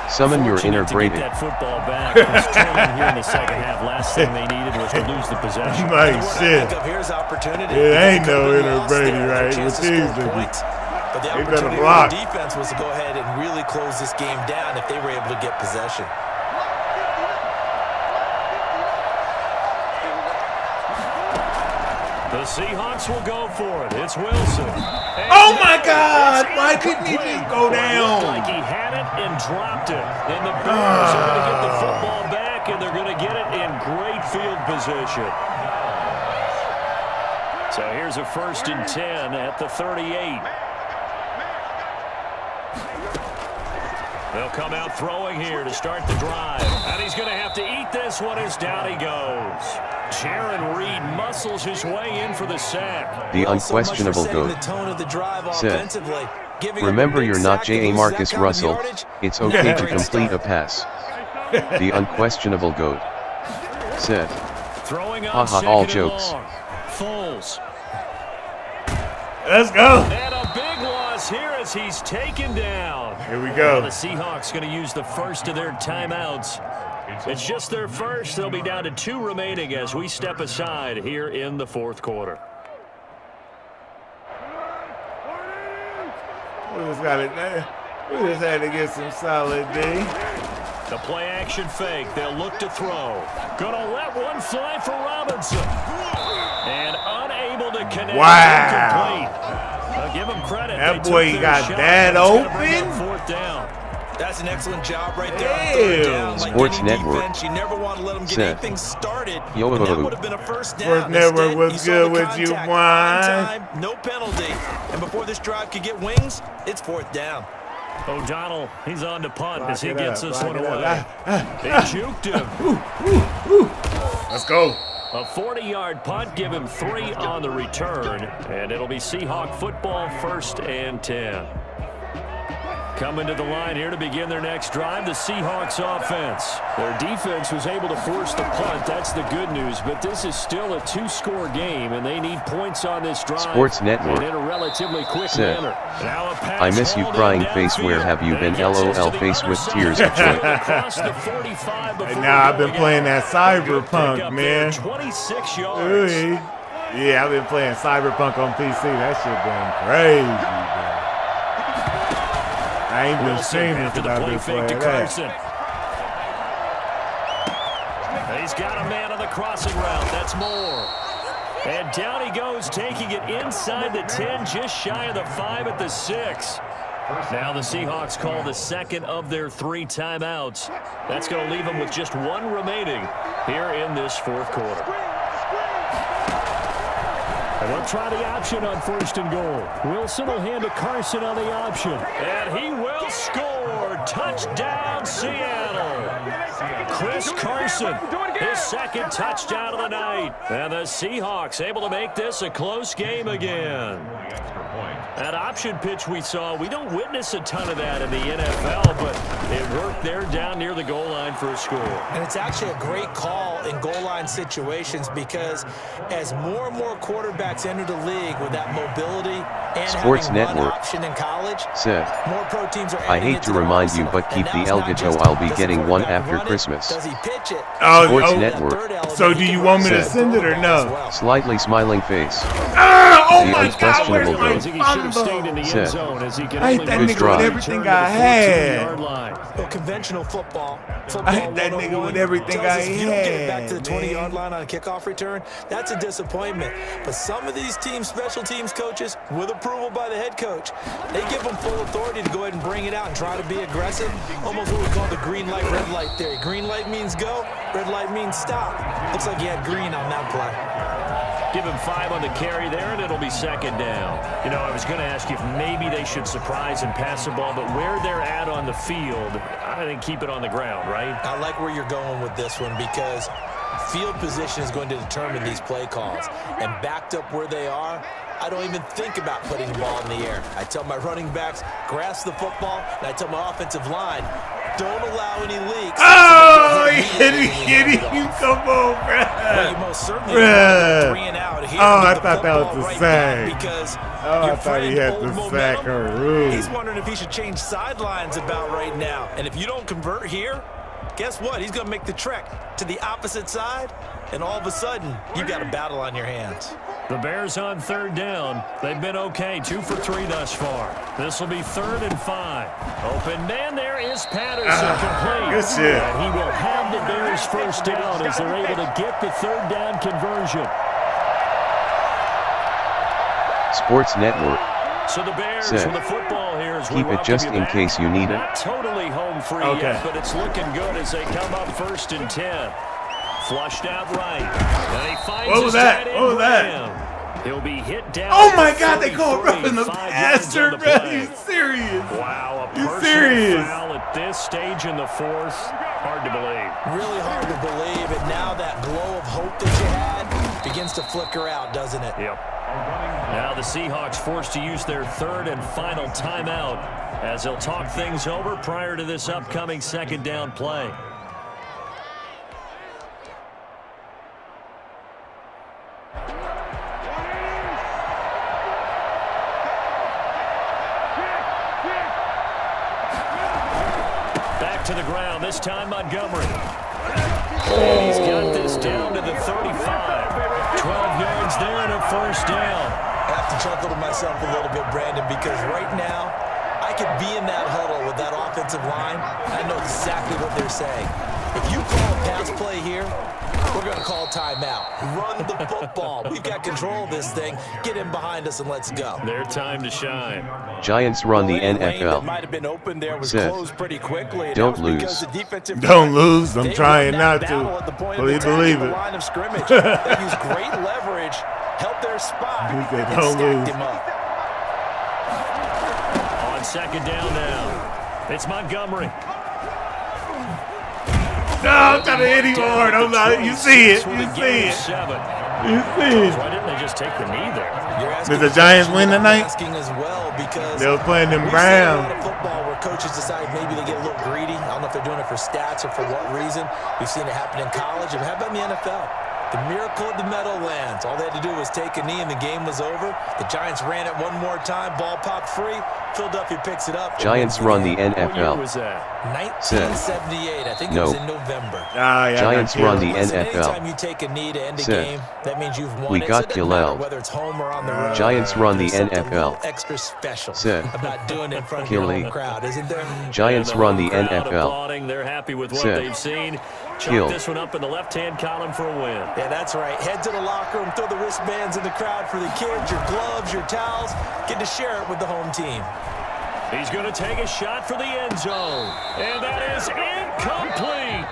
"Summon your inner Brady." That football back. Was trailing here in the second half. Last thing they needed was to lose the possession. Like shit. Here's opportunity. It ain't no inner Brady, right? With these niggas. But the They better opportunity block. for the defense was to go ahead and really close this game down if they were able to get possession. The Seahawks will go for it. It's Wilson. And Oh my God! Why couldn't he just go down? Like he had it and dropped it. And the Bears are going to get the football back, and they're going to get it in great field position. So here's a 1st and 10 at the 38. They'll come out throwing here to start the drive. And he's going to have to eat this one as down he goes. Jaron Reed muscles his way in for the sack. The unquestionable GOAT said, "Remember, you're not J.A. Marcus Russell. It's okay to complete a pass." The unquestionable GOAT said, "Haha, all jokes." Foles. Let's go. And a big loss here as he's taken down. Here we go. The Seahawks going to use the first of their timeouts. It's just their first. They'll be down to 2 remaining as we step aside here in the 4th quarter. We just had to get some solid D. The play action fake. They'll look to throw. Gonna let one fly for Robinson. And unable to connect. Wow. Incomplete. I'll give him credit. That They boy took their got shot. that It's gonna bring open? up 4th down. That's an excellent job right there on Damn. 3rd down. Like Sports any Network defense, you never want to let them get said, anything started. Yo, And that would have been a 1st down. Sports Network Instead, was you saw good the with you, contact boy. on time, no penalty. And before this drive could get wings, it's 4th down. O'Donnell, he's on to punt Lock as he it gets up, this lock one it away. up. They juked him. Let's go. A 40-yard punt, give him 3 on the return, and it'll be Seahawk football 1st and 10. Coming to the line here to begin their next drive, the Seahawks offense. Their defense was able to force the punt. That's the good news, but this is still a 2-score game, and they need points on this drive. Sports Network and in a relatively quick said, manner. Now a pass "I miss you hauled crying in face, where downfield. have you been? And gets us to LOL the face other with side. tears of joy." Across the 45 before And now I've been going playing out. that Good Cyberpunk, pickup man. there, 26 yards. Ooh, yeah, I've been playing Cyberpunk on PC. That shit been crazy, bro. I ain't been Wilson streaming after since the I've play been fake playing to that. Carson. He's got a man on the crossing route. That's Moore. And down he goes, taking it inside the 10, just shy of the 5 at the 6. Now the Seahawks call the second of their 3 timeouts. That's going to leave them with just 1 remaining here in this 4th quarter. And they'll try the option on 1st and goal. Wilson will hand to Carson on the option. And he will score. Touchdown, Seattle. Chris Carson, his 2nd touchdown of the night. And the Seahawks able to make this a close game again. That option pitch we saw, we don't witness a ton of that in the NFL, but it worked there down near the goal line for a score. And it's actually a great call in goal line situations because as more and more quarterbacks enter the league with that mobility and Sports having Network run option in college, said, more pro teams are "I adding hate it to their remind you, arsenal. but keep And the now it's not Elgato. just, I'll be does the getting one quarterback after run it? Christmas." Does he pitch it? Oh, Sports oh, Network. So do you want me to send it or no? Slightly smiling face. Oh The my God, where's unquestionable my I think he should have stayed in the fumble? end Said, zone as he can I hate only that move nigga to with the everything return I to the had. 14-yard line. Well, conventional football I hate that nigga 101 with everything tells I us if you don't get it back to the had, 20-yard man. line on a kickoff return, that's a disappointment. But some of these teams, special teams coaches, with approval by the head coach, they give them full authority to go ahead and bring it out and try to be aggressive, almost what we call the green light, red light theory. Green light means go, red light means stop. Looks like you had green on that play. Give him 5 on the carry there, and it'll be 2nd down. You know, I was going to ask you if maybe they should surprise and pass the ball, but where they're at on the field, I think keep it on the ground, right? I like where you're going with this one because field position is going to determine these play calls. And backed up where they are, I don't even think about putting the ball in the air. I tell my running backs, grasp the football, and I tell my offensive line, don't allow any leaks. Oh, you come on, bro. Well, you most certainly have 3 and out here. Oh, I thought that was a right sack. Because I thought he had the sack on Rude. He's wondering if he should change sidelines about right now. And if you don't convert here, guess what? He's going to make the trek to the opposite side, and all of a sudden, you've got a battle on your hands. The Bears on 3rd down. They've been okay, 2 for 3 thus far. This will be 3rd and 5. Open man, there is Patterson complete. Good shit. And he will have the Bears first down as they're able to get the 3rd down conversion. Sports Network. So the Bears Said, with the football here as we keep it just in case you need it. Not totally home free yet, but it's looking good as they come up 1st and 10. Flushed out right. And he finds What was that? What was that? He'll be hit down. Oh my God, they call roughing the passer, bro. You serious? Wow, a You personal serious? foul at this stage in the 4th. Hard to believe. Really hard to believe, and now that glow of hope that you had begins to flicker out, doesn't it? Yep. Now the Seahawks forced to use their 3rd and final timeout as they'll talk things over prior to this upcoming 2nd down play. To the ground, this time Montgomery. And he's got this down to the 35. 12 yards there and a 1st down. I have to chuckle to myself a little bit, Brandon, because right now, I could be in that huddle with that offensive line. I know exactly what they're saying. If you call a pass play here, we're going to call timeout. Run the football. We've got control of this thing. Get in behind us and let's go. Their time to shine. Giants run the That NFL. might have been open there was Said, closed pretty quickly. don't lose. Don't lose. I'm trying not to. Please believe it. Line of scrimmage. They use great leverage, help their spot, He said, and don't stacked lose. him up. On 2nd down now. It's Montgomery. No, I'm trying to hit him hard. I'm not. You see it. You see it. You see it. Why didn't they just take the knee there? Did the Giants win tonight? Asking as well because They were playing them we've seen a lot Browns. of football where coaches decide maybe they get a little greedy. I don't know if they're doing it for stats or for what reason. We've seen it happen in college. And how about in the NFL? The miracle of the Meadowlands. All they had to do was take a knee and the game was over. The Giants ran it one more time. Ball popped free. Philadelphia picks it up. Giants run the What year NFL. was that? 1978. I think it was in November. Giants run the Listen, NFL. anytime you take a knee to end a Said, game, that means you've won we it. got So it doesn't matter Killel. whether it's home or on the road. Giants run the There's something a NFL. little extra special Said, about doing it in front of your Killy. home crowd, isn't there? Giants And the run the home crowd NFL. applauding. They're happy with what Said, they've seen. Kill. Chalk this one up in the left-hand column for a win. Yeah, that's right. Head to the locker room, throw the wristbands in the crowd for the kids, your gloves, your towels. Get to share it with the home team. He's going to take a shot for the end zone. And that is incomplete.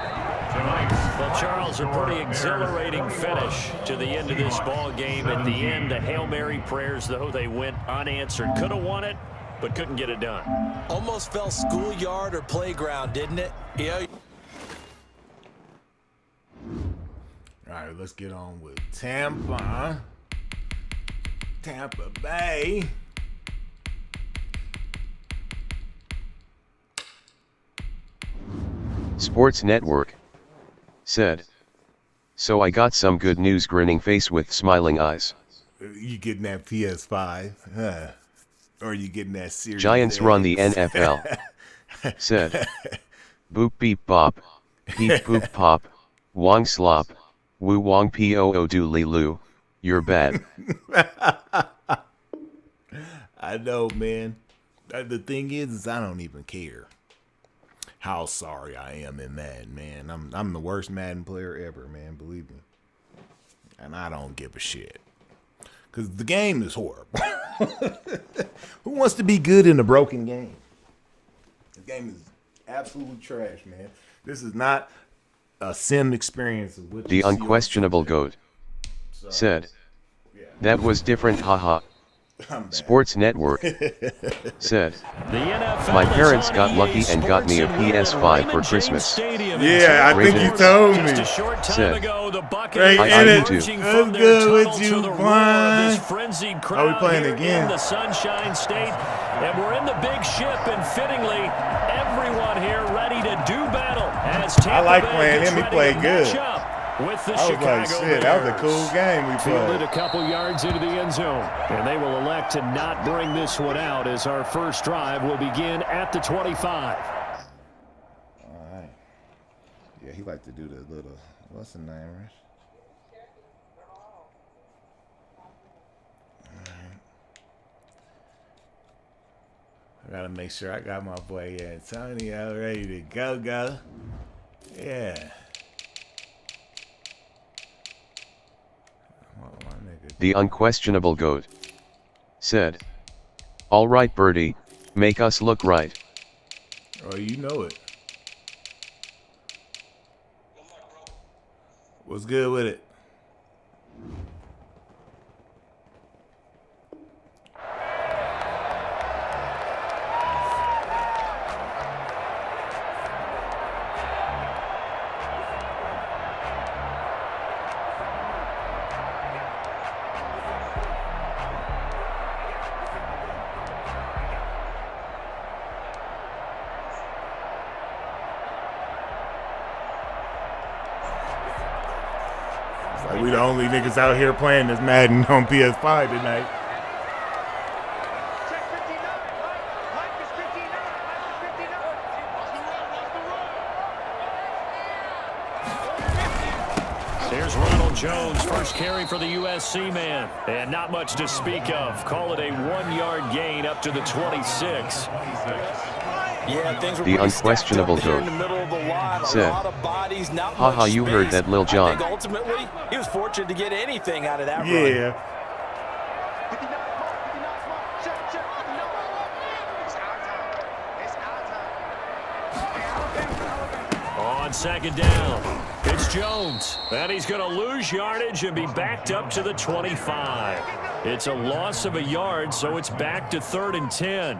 Well, Charles, a pretty exhilarating finish to the end of this ball game. At the end, the Hail Mary prayers, though, they went unanswered. Could have won it, but couldn't get it done. Almost fell schoolyard or playground, didn't it? Yeah. All right, let's get on with Tampa Bay. Sports Network. Said, so I got some good news, grinning face with smiling eyes. You getting that PS5, huh? Or you getting that Series Giants X? run the NFL. Said, boop beep bop, peep poop pop, wong slop, woo wong poo dooley loo, you're bad. I know, man. The thing is I don't even care how sorry I am in Madden, man. I'm the worst Madden player ever, man. Believe me. And I don't give a shit. Because the game is horrible. Who wants to be good in a broken game? The game is absolute trash, man. This is not a sim experience. Of The unquestionable GOAT. Said, that was different, haha. Sports Network said, my parents got lucky and got me a PS5 for Christmas. Yeah, I think you told me. Said, I do too. I'm good with you, Juan. Are we playing again? The Sunshine State, and we're in the big ship, and fittingly, everyone here ready to do battle. I like playing him. He played good. With the I was Chicago like, shit, that was a cool game we fielded played. a couple yards into the end zone, and they will elect to not bring this one out as our first drive will begin at the 25. All right. Yeah, he liked to do the little, what's the name, Rich? All right. I gotta make sure I got my boy Antonio ready to go. Yeah. the unquestionable GOAT, said, all right birdie, make us look right. Oh, you know it. What's good with it? Like we the only niggas out here playing this Madden on PS5 tonight. Here's Ronald Jones, first carry for the USC man. And not much to speak of. Call it a 1-yard gain up to the 26. Yeah, things were the unquestionable GOAT said, haha, you heard that, Lil Jon. I think ultimately, he was fortunate to get anything out of that run. Yeah. On second down, it's Jones. And he's going to lose yardage and be backed up to the 25. It's a loss of a yard, so it's back to 3rd and 10.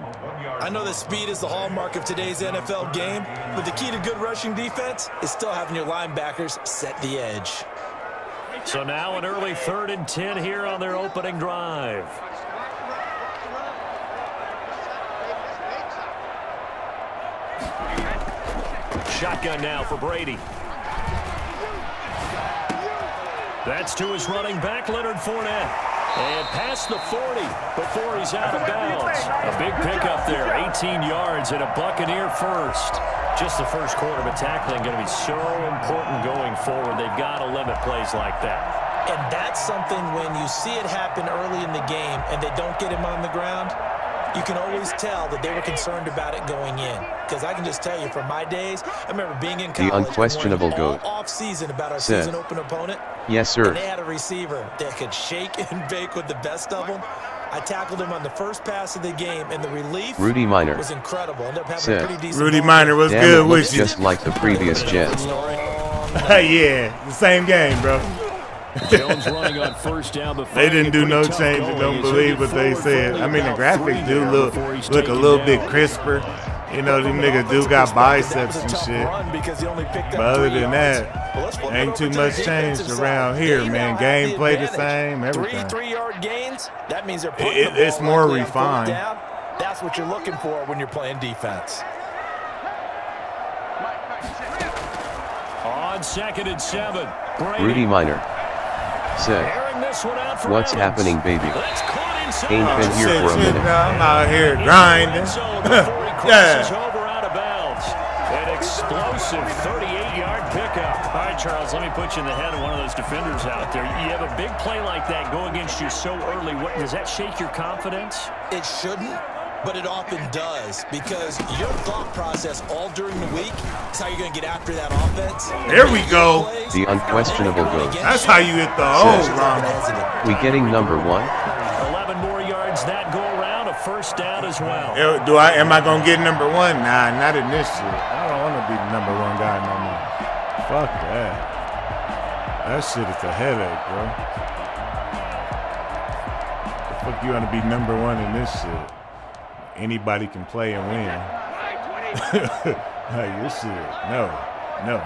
I know that speed is the hallmark of today's NFL game, but the key to good rushing defense is still having your linebackers set the edge. So now an early 3rd and 10 here on their opening drive. Shotgun now for Brady. That's to his running back, Leonard Fournette. And past the 40 before he's out of bounds. A big pickup there, 18 yards and a Buccaneer first. Just the first quarter, but tackling going to be so important going forward. They've got to limit plays like that. And that's something when you see it happen early in the game and they don't get him on the ground, you can always tell that they were concerned about it going in. Because I can just tell you from my days, I remember being in college, the unquestionable GOAT off-season about our said, season open opponent. Yes, sir. And they had a receiver that could shake and bake with the best of them. I tackled him on the first pass of the game, and the relief Rudy Minor was incredible. Ended up having said, a pretty decent Rudy Minor was good with you. Just like the previous Jets. Yeah, the same game, bro. Jones running on first down. They didn't do no change and don't believe what they said. I mean, the graphics do look a little bit crisper. You know, these niggas do got biceps and shit. But other than that, ain't too much changed around here, man. Gameplay the same, everything. 3-yard gains. That means they're it's more refined. That's what you're looking for when you're playing defense. On 2nd and 7, Rudy Minor said, what's happening, baby? Ain't been here for a minute. I'm out here grinding. Yeah. Over out of bounds. An explosive 38-yard pickup. All right, Charles, let me put you in the head of one of those defenders out there. You have a big play like that go against you so early. Does that shake your confidence? It shouldn't, but it often does, because your thought process all during the week is how you're going to get after that offense. There we go. The unquestionable GOAT. That's how you hit the hole, Ron. We getting number 1? 11 more yards that go around, a first down as well. Am I gonna get number 1? Nah, not in this shit. I don't want to be the number 1 guy no more. Fuck that. That shit is a headache, bro. Fuck, you want to be number one in this shit. Anybody can play and win. Like, this shit. No.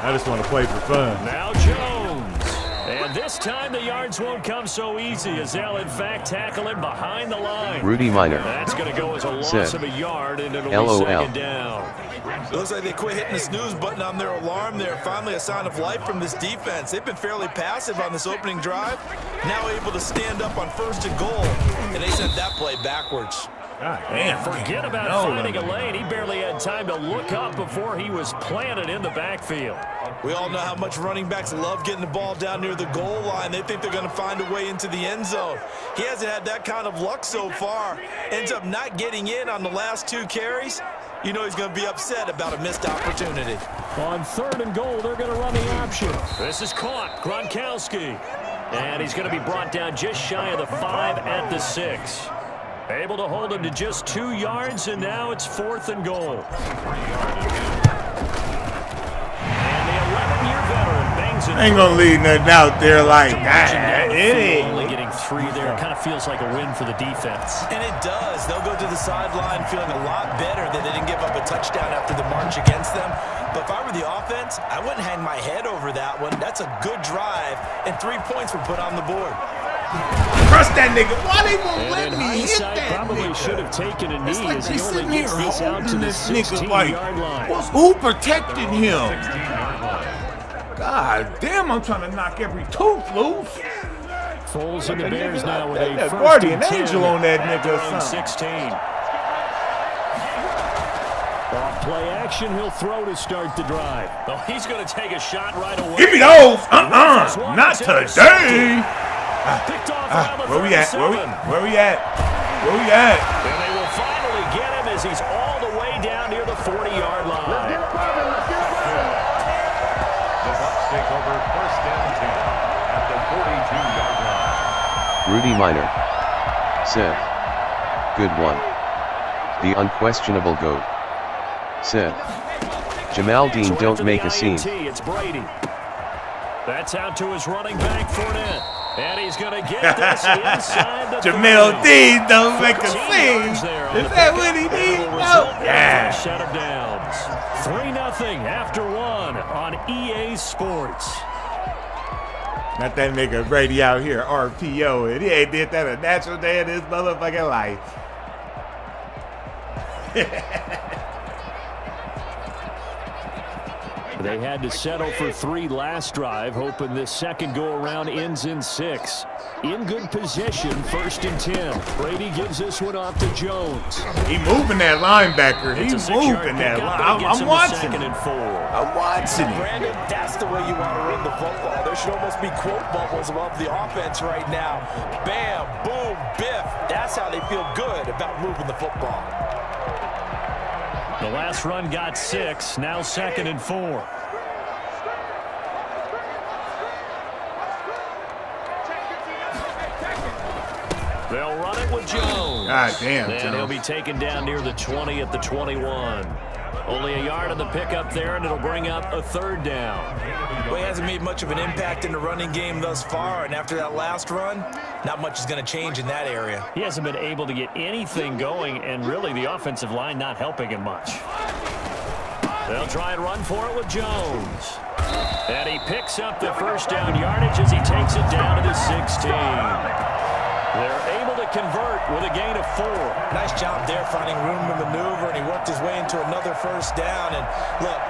I just want to play for fun. Now Jones. And this time the yards won't come so easy as they'll in fact tackle him behind the line. Rudy Minor. That's going to go as a loss of a yard, and it'll LOL. be second down. Looks like they quit hitting the snooze button on their alarm there. Finally a sign of life from this defense. They've been fairly passive on this opening drive. Now able to stand up on 1st and goal, and they sent that play backwards. And forget about finding a lane. He barely had time to look up before he was planted in the backfield. We all know how much running backs love getting the ball down near the goal line. They think they're going to find a way into the end zone. He hasn't had that kind of luck so far. Ends up not getting in on the last 2 carries. You know he's going to be upset about a missed opportunity. On 3rd and goal, they're going to run the option. This is caught. Gronkowski. And he's going to be brought down just shy of the 5 at the 6. Able to hold him to just 2 yards, and now it's 4th and goal. And the 11-year veteran bangs it. Ain't gonna leave nothing out there like that. Only getting 3 there. Kind of feels like a win for the defense. And it does. They'll go to the sideline feeling a lot better that they didn't give up a touchdown after the march against them. But if I were the offense, I wouldn't hang my head over that one. That's a good drive, and 3 points were put on the board. Trust that nigga. Why they won't let me hit that probably nigga? should have taken a knee Like as he only gets this out to the 16-yard line. Who protected him? God damn, I'm trying to knock every tooth loose. Foles and the Bears now with a guardian angel on that nigga. 16. Off play action, he'll throw to start the drive. Oh, he's going to take a shot right away. Give me those. Not today. Picked off Where we at? Where we at? Where we at? And they will finally get him as he's all the way down near the 40-yard line. The Bucs take over 1st and 10 at the 42-yard line. Rudy Minor. Said. Good one. The unquestionable GOAT. Said. Jamal Dean don't make a scene. It's Brady. That's out to his running back, Fournette. And he's going to get this inside the Jamal 30. Dean don't make a scene. Is that what he needs? Yeah. Set of downs. 3-0 after 1 on EA Sports. Not that nigga Brady out here RPO, and he ain't did that a natural day in his motherfucking life. They had to settle for 3 last drive, hoping this second go-around ends in 6. In good position, 1st and 10. Brady gives this one off to Jones. He moving that linebacker. He's moving that line. I'm watching it. I'm watching it. Brandon, that's the way you want to run the football. There should almost be quote bubbles above the offense right now. Bam, boom, biff. That's how they feel good about moving the football. The last run got 6, now 2nd and 4. They'll run it with Jones. God damn, and Jones. he'll be taken down near the 20 at the 21. Only a yard on the pickup there, and it'll bring up a 3rd down. Well, he hasn't made much of an impact in the running game thus far, and after that last run, not much is going to change in that area. He hasn't been able to get anything going, and really the offensive line not helping him much. They'll try and run for it with Jones. And he picks up the 1st down yardage as he takes it down to the 16. They're able to convert with a gain of 4. Nice job there finding room to maneuver, and he worked his way into another 1st down. And look,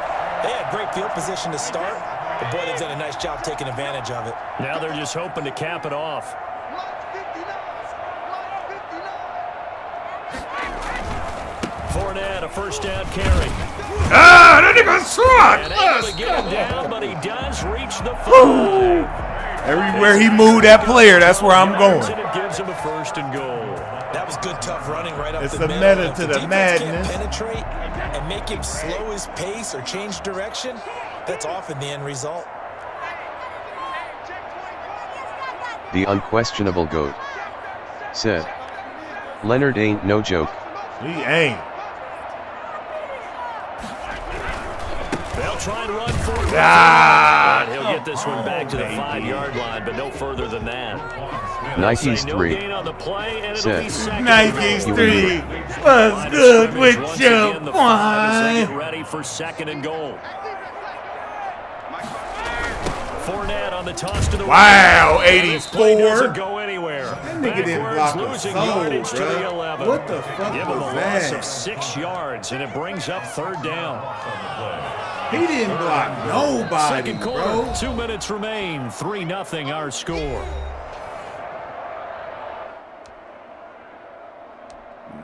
they had great field position to start, but boy, they've done a nice job taking advantage of it. Now they're just hoping to cap it off. Fournette, a 1st down carry. That nigga sucks. And able to get him down, but he does reach the 5. Everywhere he moved that player, that's where I'm going. And it gives him a 1st and goal. That was good, tough running right up It's the the middle. meta If to the the defense madness. can't penetrate and make him slow his pace or change direction, that's often the end result. The unquestionable GOAT. Said. Leonard ain't no joke. He ain't. They'll try and run for it. Ah, And he'll get this one back to the 5-yard line, but no further than that. Nikes 3. Nikes 3. What's good with you, boy? Get ready for 2nd and goal. Fournette on the toss to the wow, 84. Doesn't go anywhere. That nigga didn't block a soul, bro. What the fuck Give him was a that? loss of 6 yards, and it brings up 3rd down. He didn't block nobody, 2nd quarter, bro. 2 minutes remain. 3-0 our score.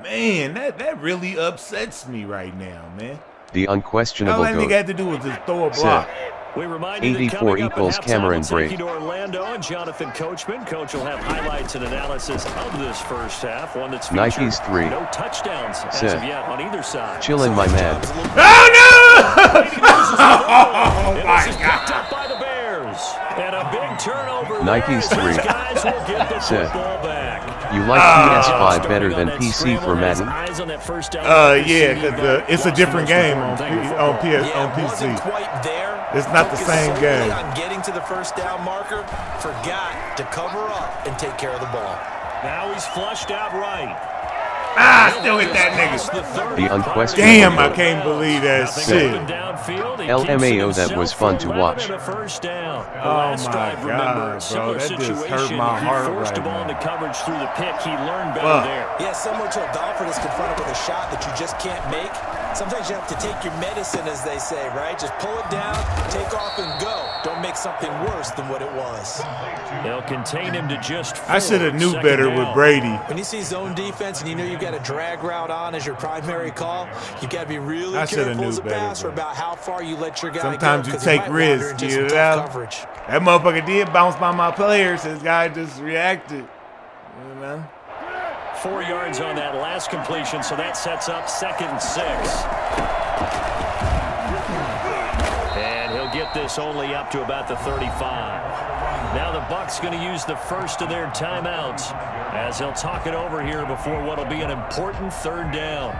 Man, that really upsets me right now, man. The unquestionable All that nigga GOAT. had to do was just throw a block. We remind you that 84 coming up equals at halftime, Cameron we'll take you Brake. to Orlando and Jonathan Coachman. Coach will have highlights and analysis of this first half. One that's featured Nikes 3. no touchdowns as Set. of yet on either side. Chillin' my man. Oh no! Oh my Picked God! up by the Bears. And a big turnover. Nikes there. 3. These guys will get the Set. football back. You like PS5 better than PC for Madden? Yeah, because it's a different game on PC. Quite there. It's not the same Focused game. solely on getting to the first down marker, forgot to cover up and take care of the ball. Now he's flushed out right. Ah, still hit that nigga. The unquestionable Damn, I GOAT. can't believe that shit. LMAO, that was fun to watch. Oh my God, bro, that just hurt my heart He forced right the ball now. into coverage through the pick. He learned better Fuck. there. Yeah, similar to a golfer that's confronted with a shot that you just can't make. Sometimes you have to take your medicine, as they say, right? Just pull it down, take off, and go. Don't make something worse than what it was. They'll contain him to just 4. I should have knew 2nd better down. with Brady. When you see zone defense and you know you've got a drag route on as your primary call, you've got to be really I shoulda careful knew as a better, passer bro. about how far you let your guy Sometimes go. you 'Cause he take might wander risks, into you some tough know? coverage. That motherfucker did bounce by my players. This guy just reacted. You know? 4 yards on that last completion, so that sets up 2nd and 6. And he'll get this only up to about the 35. Now the Bucs going to use the first of their timeouts as he'll talk it over here before what will be an important 3rd down.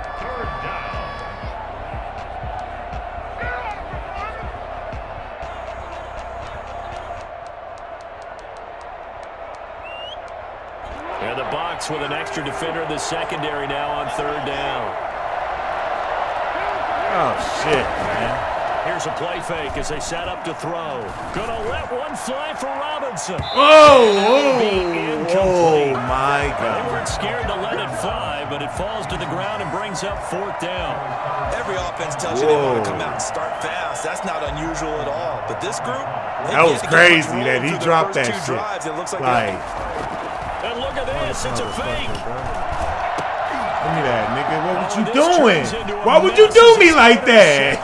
And the Bucs with an extra defender in the secondary now on 3rd down. Oh, shit, man. Here's a play fake as they set up to throw. Gonna let one fly for Robinson. Oh, Incomplete. oh my They God. weren't scared to let it fly, but it falls to the ground and brings up 4th down. Every offense tells you they want to come out and start fast. That's not unusual at all. But this group, That was crazy that he dropped that shit. It looks like And look at this, it's a fake. Give me that, nigga. What would you doing? Why would you do me like that?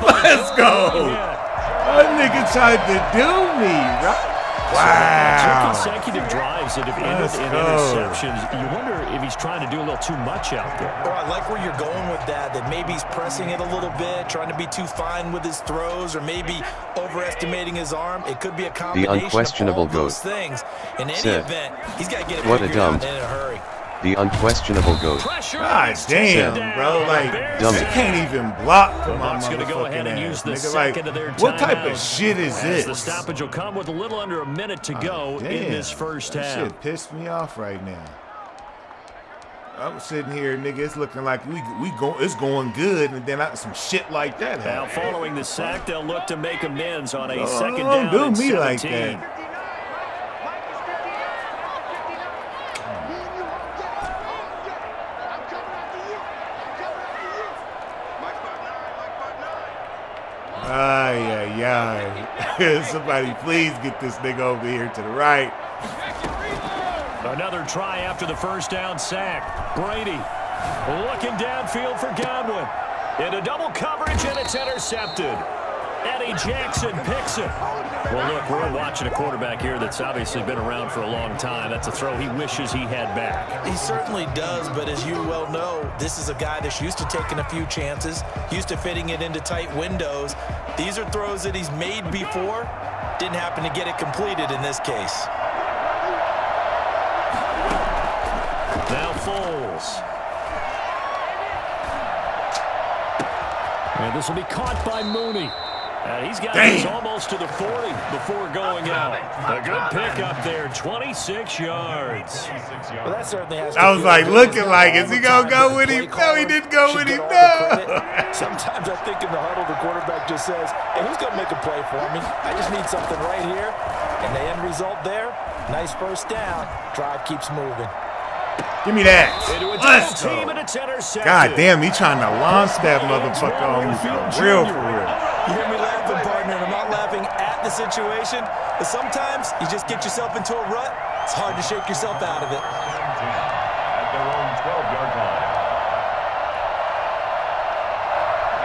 Let's go. That nigga tried to do me, right? Wow. 2 consecutive drives that have ended in interceptions. You wonder if he's trying to do a little too much out there. Well, I like where you're going with that maybe he's pressing it a little bit, trying to be too fine with his throws, or maybe overestimating his arm. It could be a combination The unquestionable of all those GOAT. things. In any Set. event, he's got to get it What a figured out dump. in a hurry. The unquestionable GOAT. God damn, bro. Like, Dumb. you can't even block for my Bucs gonna go ahead motherfucking and use ass, the nigga. second of their Like, what type timeout. of shit is As the this? stoppage will come with a little under a minute to go in Damn, this first that half. shit pissed me off right now. I'm sitting here, nigga. It's looking like it's going good, and then some shit like that Now, happens. following the sack, they'll look to make amends on a Oh, 2nd don't down do and me 17. like that. Ay, ay, ay. Somebody please get this nigga over here to the right. Another try after the first down sack. Brady looking downfield for Godwin. Into double coverage, and it's intercepted. Eddie Jackson picks it. Well, look, we're watching a quarterback here that's obviously been around for a long time. That's a throw he wishes he had back. He certainly does, but as you well know, this is a guy that's used to taking a few chances, used to fitting it into tight windows. These are throws that he's made before. Didn't happen to get it completed in this case. Now Foles. And this will be caught by Mooney. And he's got this almost to the 40 before going out. A good pickup there, 26 yards. Well, that certainly has to I was like looking like, is he going to go with him? No, he didn't go with him. No. Sometimes I think in the huddle, the quarterback just says, hey, who's going to make a play for me? I just need something right here. And the end result there, nice first down. Drive keeps moving. Give me that. Let's go. God damn, he trying to launch that motherfucker on me for real, for real. You hear me laughing, partner, and I'm not laughing at the situation, but sometimes you just get yourself into a rut. It's hard to shake yourself out of it. At their own 12-yard line.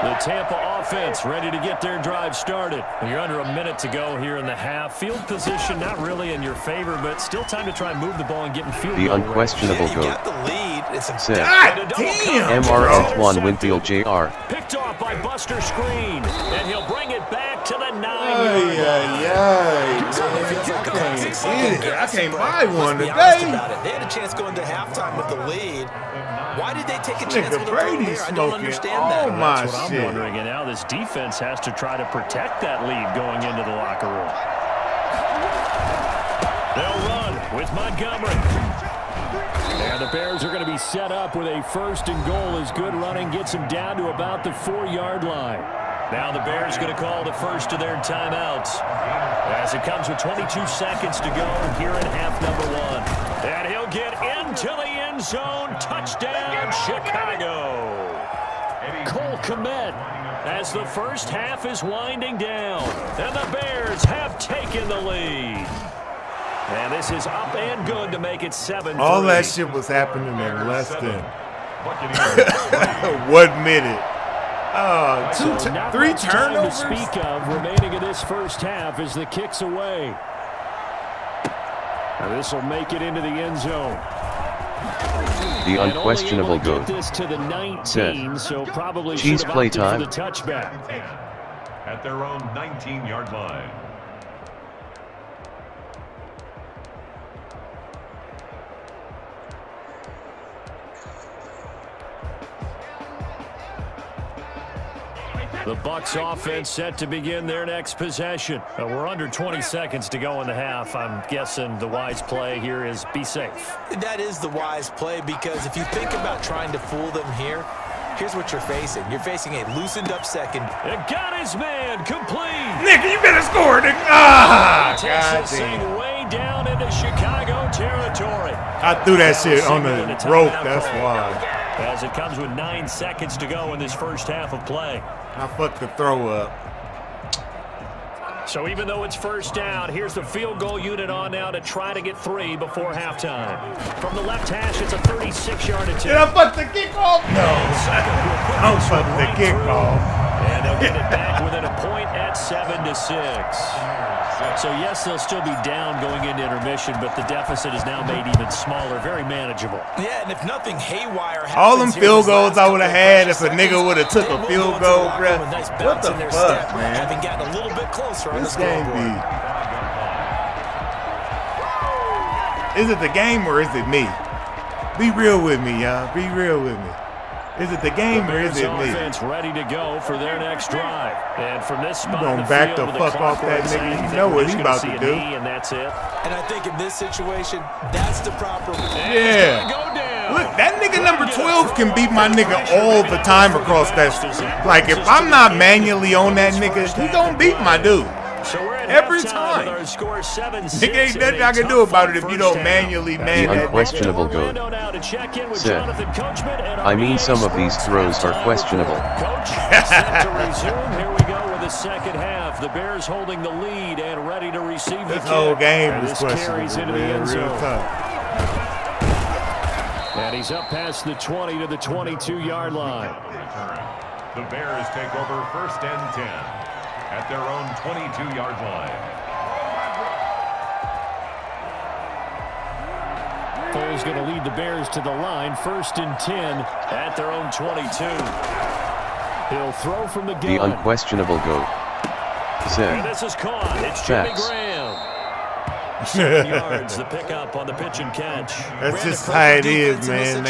The Tampa offense ready to get their drive started. You're under a minute to go here in the half. Field position not really in your favor, but still time to try and move the ball and get in field goal. The unquestionable you goat. got the lead. It's a Said God damn. Mr. Antoine Winfield Jr. Picked off by Buster Screen, and he'll bring it back to the 9-yard line. I can't buy one today. They had a chance going to halftime with the lead. Why did they take a chance with the lead there? I don't understand that. Oh my That's what I'm wondering. And now this defense has to try to protect that lead going into the locker room. They'll run with Montgomery. And the Bears are going to be set up with a 1st and goal as good running gets them down to about the 4-yard line. Now the Bears going to call the first of their timeouts as it comes with 22 seconds to go here in half number 1. And he'll get into the end zone. Touchdown, Chicago. Cole Kmet as the first half is winding down. And the Bears have taken the lead. And this is up and good to make it 7-3. All that shit was happening in less than 1 minute. Three turnovers. To speak of remaining in this first half as the kick's away. Now this will make it into the end zone. The unquestionable goat. This to the 19, so probably cheese play time. For the touchback. At their own 19-yard line. The Bucs offense set to begin their next possession. We're under 20 seconds to go in the half. I'm guessing the wise play here is be safe. That is the wise play because if you think about trying to fool them here, here's what you're facing. You're facing a loosened up second. It got his man complete. Nigga, you better score, nigga. Ah, God damn. Way down into Chicago territory. I threw that shit on the rope. That's why. As it comes with 9 seconds to go in this first half of play. I fucked the throw up. So even though it's first down, here's the field goal unit on now to try to get 3 before halftime. From the left hash, it's a 36-yard attempt. Did I fuck the kickoff? No. I don't fuck the kickoff. And they'll get it back within a point at 7-6. So yes, they'll still be down going into intermission, but the deficit is now made even smaller, very manageable. Yeah, and if nothing haywire happens, all them field goals I would have had if a nigga would have took a field goal, bruh. What the fuck, man? Having gotten a little bit closer on this the game be. Is it the game or is it me? Be real with me, y'all. Be real with me. Is it the game or is it me? Offense ready to go for their next drive. And from this spot, gonna back the fuck off that nigga. You know what he about to do. And that's it. And I think in this situation, that's the proper. Yeah. Look, that nigga number 12 can beat my nigga all the time across that. Like if I'm not manually on that nigga, he gonna beat my dude. Every time. Nigga ain't nothing I can do about it if you don't manually man that. The unquestionable goat. Said, I mean some of these throws are questionable. Here we go with the second half. The Bears holding the lead and ready to receive the kick. This whole game is into questionable, the end zone. Real tough. And he's up past the 20 to the 22-yard line. The Bears take over 1st and 10. At their own 22-yard line. Foles going to lead the Bears to the line. 1st and 10 at their own 22. He'll throw from the gun. The unquestionable goat. Said, and this is caught. It's Jimmy Graham. 7 yards, the pickup on the pitch and catch. That's just how it is, man.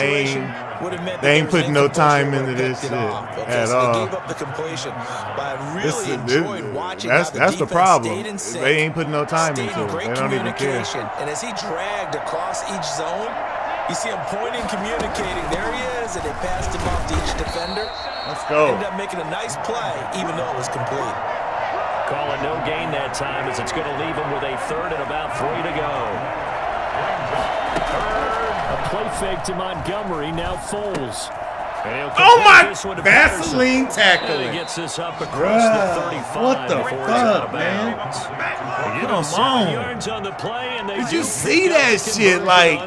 They ain't putting no time into this shit at all. They gave up the completion, but I really enjoyed watching that's the problem. They ain't putting no time into it. Great They don't even care. And as he dragged across each zone, you see him pointing, communicating. There he is, and they passed him off to each defender. Let's go. Ended up making a nice play, even though it was complete. Call it no gain that time, as it's going to leave him with a 3rd and about 3 to go. A play fake to Montgomery, now Foles. Oh my! Vaseline tackling. He gets this up across the 35. What the fuck, man? Come on. Yards on the play, and did you see that shit? Like,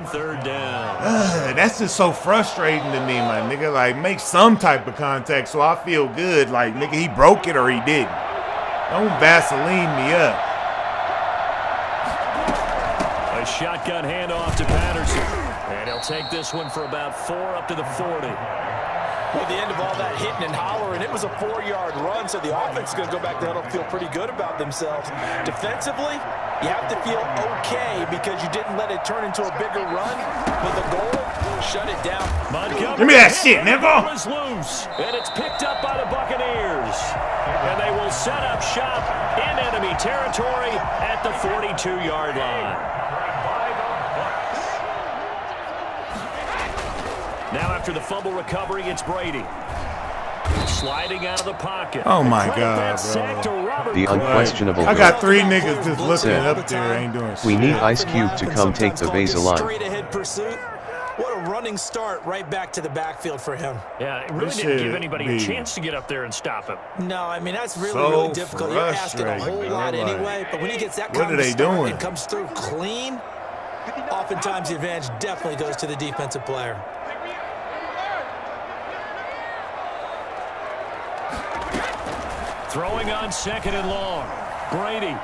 that's just so frustrating to me, my nigga. Like, make some type of contact so I feel good. Like, nigga, he broke it or he didn't. Don't Vaseline me up. A shotgun handoff to Patterson. And he'll take this one for about 4 up to the 40. Well, the end of all that hitting and hollering, it was a 4-yard run, so the offense is going to go back there and feel pretty good about themselves. Defensively, you have to feel okay because you didn't let it turn into a bigger run. But the goal, shut it down. Montgomery, give me that shit, nigga. Is loose, and it's picked up by the Buccaneers. And they will set up shop in enemy territory at the 42-yard line. Now after the fumble recovery, it's Brady. Sliding out of the pocket. Oh my God, bro. The unquestionable I got 3 niggas just looking up there, ain't doing shit. We need Ice Cube to come take the Vaseline. Straight ahead pursuit. What a running start right back to the backfield for him. Yeah, it really didn't give anybody a chance to get up there and stop him. No, I mean, that's really difficult. You're asking a whole lot anyway, but when he gets that kind of start and comes through clean, oftentimes the advantage definitely goes to the defensive player. Throwing on 2nd and long. Brady.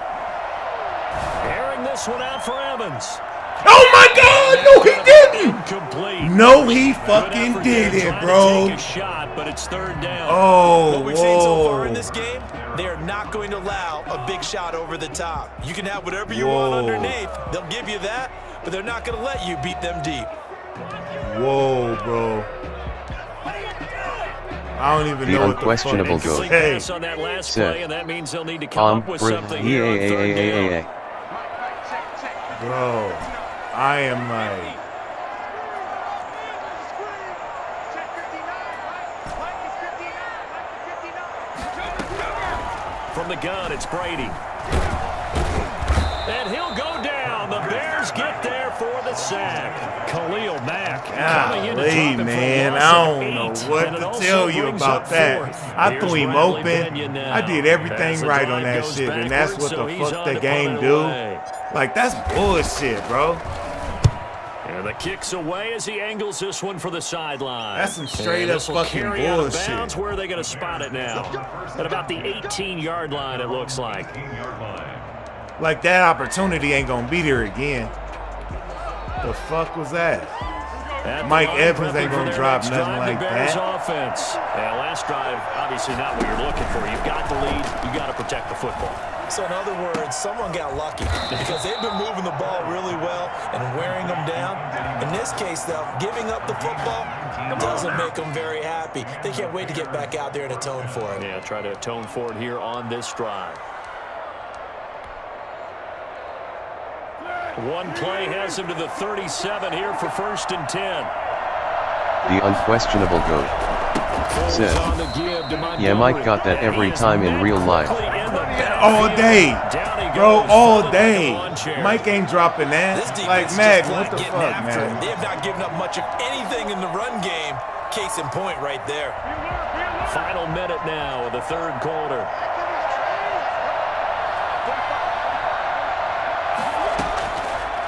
Airing this one out for Evans. Oh my God! No, he didn't. Incomplete. No, he fucking did it, bro. Take a shot, but it's 3rd down. Oh, what we've seen so far in this game, they are not going to allow a big shot over the top. You can have whatever you want underneath. They'll give you that, but they're not going to let you beat them deep. Whoa, bro. I don't even know what the fuck to say. On that last play, and that means they'll need to come up with something here on 3rd down. Bro, I am like... From the gun, it's Brady. And he'll go down. The Bears get there for the sack. Khalil Mack coming in to drop him man, I don't know what to tell you about that. I threw him open. I did everything right on that shit, and that's what the fuck the game do. Like, that's bullshit, bro. And the kick's away as he angles this one for the sideline. That's some straight up fucking bullshit. Where are they going to spot it now? At about the 18-yard line, it looks like. Like, that opportunity ain't gonna be there again. The fuck was that? Mike Evans ain't gonna drop nothing like that. Offense. Yeah, last drive, obviously not what you're looking for. You've got the lead. You got to protect the football. So in other words, someone got lucky because they've been moving the ball really well and wearing them down. In this case, though, giving up the football doesn't make them very happy. They can't wait to get back out there and atone for it. Yeah, try to atone for it here on this drive. One play has him to the 37 here for 1st and 10. The unquestionable GOAT said, yeah, Mike got that every time in real life. All day. Bro, all day. Mike ain't dropping that. Like, Madden, what the fuck, man? They have not given up much of anything in the run game. Case in point right there. Final minute now of the 3rd quarter.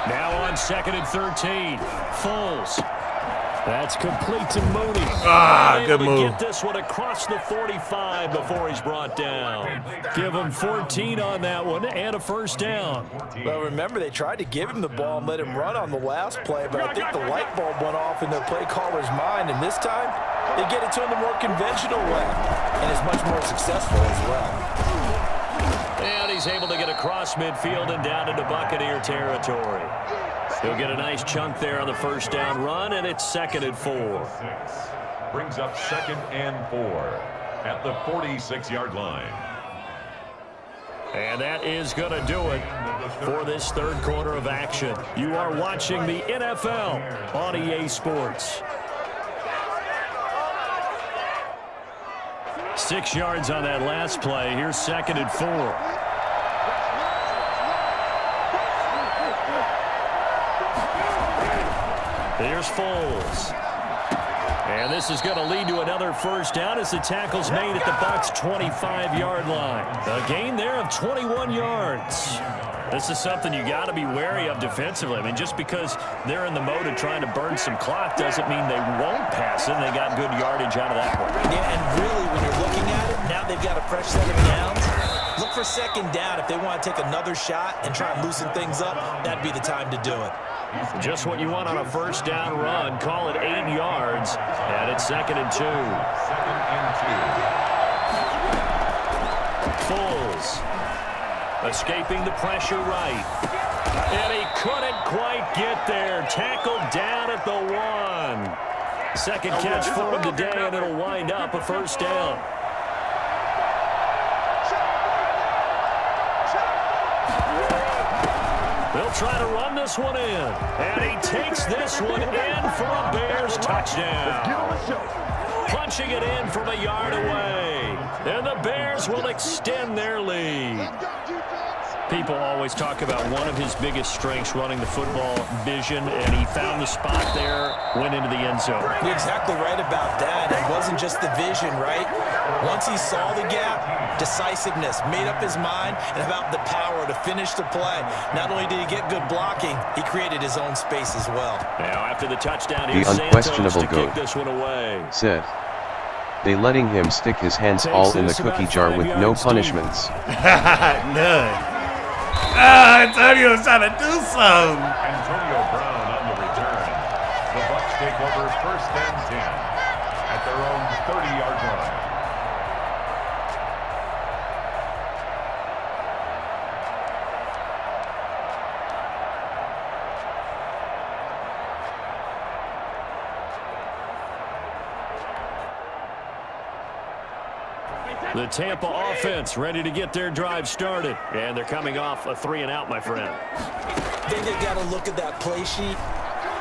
Now on 2nd and 13. Foles. That's complete to Mooney. Good move. Get this one across the 45 before he's brought down. Give him 14 on that one and a 1st down. Well, remember, they tried to give him the ball and let him run on the last play, but I think the light bulb went off in their play caller's mind, and this time they get it to him the more conventional way, and it's much more successful as well. And he's he's able to get across midfield and down into Buccaneer territory. He'll get a nice chunk there on the first down run, and it's 2nd and 4. Brings up 2nd and 4 at the 46-yard line. And that is going to do it for this third quarter of action. You are watching the NFL on EA Sports. 6 yards on that last play. Here's 2nd and 4. Here's Foles. And this is going to lead to another first down as the tackle's made at the Bucs' 25-yard line. A gain there of 21 yards. This is something you got to be wary of defensively. I mean, just because they're in the mode of trying to burn some clock doesn't mean they won't pass it. And they got good yardage out of that one. Yeah, and really, when you're looking at it, now they've got a fresh set of downs. Look for 2nd down. If they want to take another shot and try and loosen things up, that'd be the time to do it. Just what you want on a first down run. Call it 8 yards. And it's 2nd and 2. 2nd and 2. Foles. Escaping the pressure right. And he couldn't quite get there. Tackled down at the 1. Second catch for him today, and it'll wind up a first down. They'll try to run this one in. And he takes this one in for a Bears touchdown. Punching it in from a yard away. And the Bears will extend their lead. People always talk about one of his biggest strengths, running the football, vision, and he found the spot there, went into the end zone. You're exactly right about that. It wasn't just the vision, right? Once he saw the gap, decisiveness, made up his mind, and about the power to finish the play. Not only did he get good blocking, he created his own space as well. Now after the touchdown, the unquestionable goat this one away. Said, they letting him stick his hands all in the cookie jar with no punishments. None. Antonio's trying to do something. Antonio Brown on the return. The Bucs take over 1st and 10 at their own 30-yard line. The Tampa offense ready to get their drive started. And they're coming off a 3-and-out, my friend. Then they've got to look at that play sheet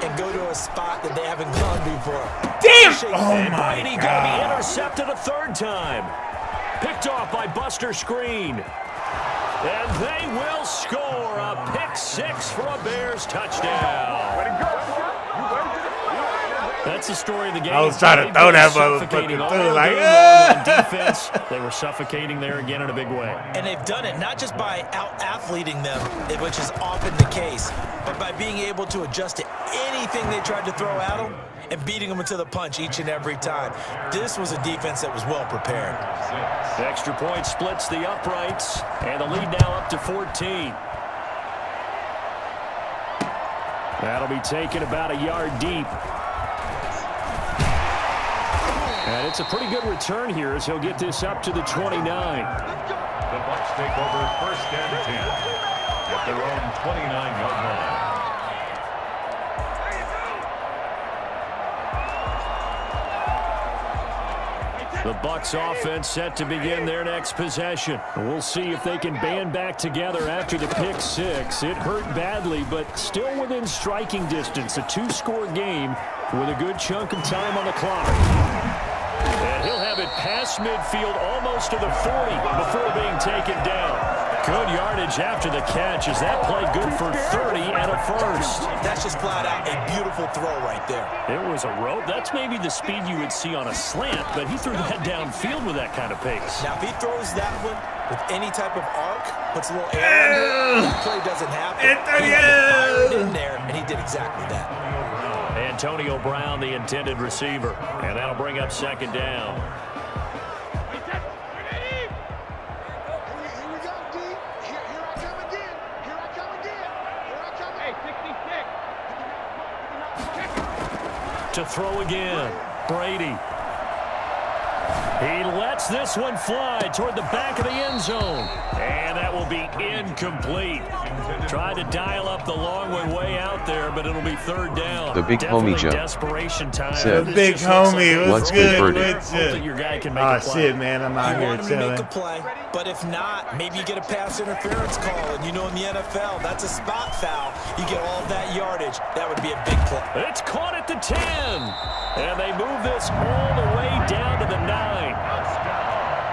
and go to a spot that they haven't gone before. Damn! Oh, and my Brady God. going to be intercepted a 3rd time. Picked off by Buster Screen. And they will score a pick 6 for a Bears touchdown. Way to go. That's the story of the game. I was trying to throw that motherfucker through, like, on defense. They were suffocating there again in a big way. And they've done it not just by out-athleting them, which is often the case, but by being able to adjust to anything they tried to throw at them and beating them into the punch each and every time. This was a defense that was well prepared. The extra point splits the uprights, and the lead now up to 14. That'll be taken about a yard deep. And it's a pretty good return here as he'll get this up to the 29. The Bucs take over 1st and 10 at their own 29-yard line. The Bucs offense set to begin their next possession. We'll see if they can band back together after the pick 6. It hurt badly, but still within striking distance. A 2-score game with a good chunk of time on the clock. And he'll have it past midfield almost to the 40 before being taken down. Good yardage after the catch. Is that play good for 30 and a first? That's just flat out a beautiful throw right there. It was a rope. That's maybe the speed you would see on a slant, but he threw that downfield with that kind of pace. Now, if he throws that one with any type of arc, puts a little air under it, that play doesn't happen. He fired in there, and he did exactly that. Antonio Brown, the intended receiver, and that'll bring up 2nd down. To throw again, Brady. He lets this one fly toward the back of the end zone. And that will be incomplete. Tried to dial up the long way out there, but it'll be third down. The big Definitely homie Joe desperation time. said, the big homie, what's good? That your guy can make a play. Shit, man, I'm out here chilling. Make a play, but if not, maybe you get a pass interference call. And you know in the NFL, that's a spot foul. You get all of that yardage. That would be a big play. It's caught at the 10. And they move this all the way down to the 9.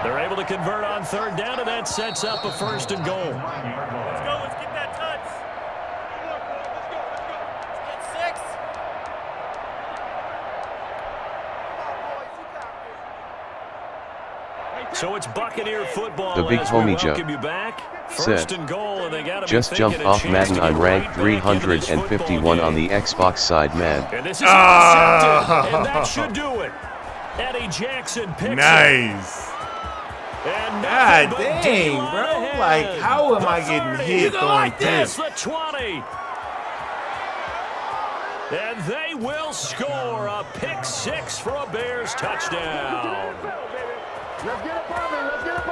They're able to convert on third down, and that sets up a first and goal. Let's go. Let's get that touch. Let's get 6. So it's Buccaneer football. The big homie Joe First and goal, and they gotta just jumped off Madden. I'm ranked 351 on the Xbox side, man. And this is intercepted, and that should do it. Eddie Jackson picks Nice. And God dang, bro. Like, how am I getting hit on this? The 20. And they will score a pick 6 for a Bears touchdown.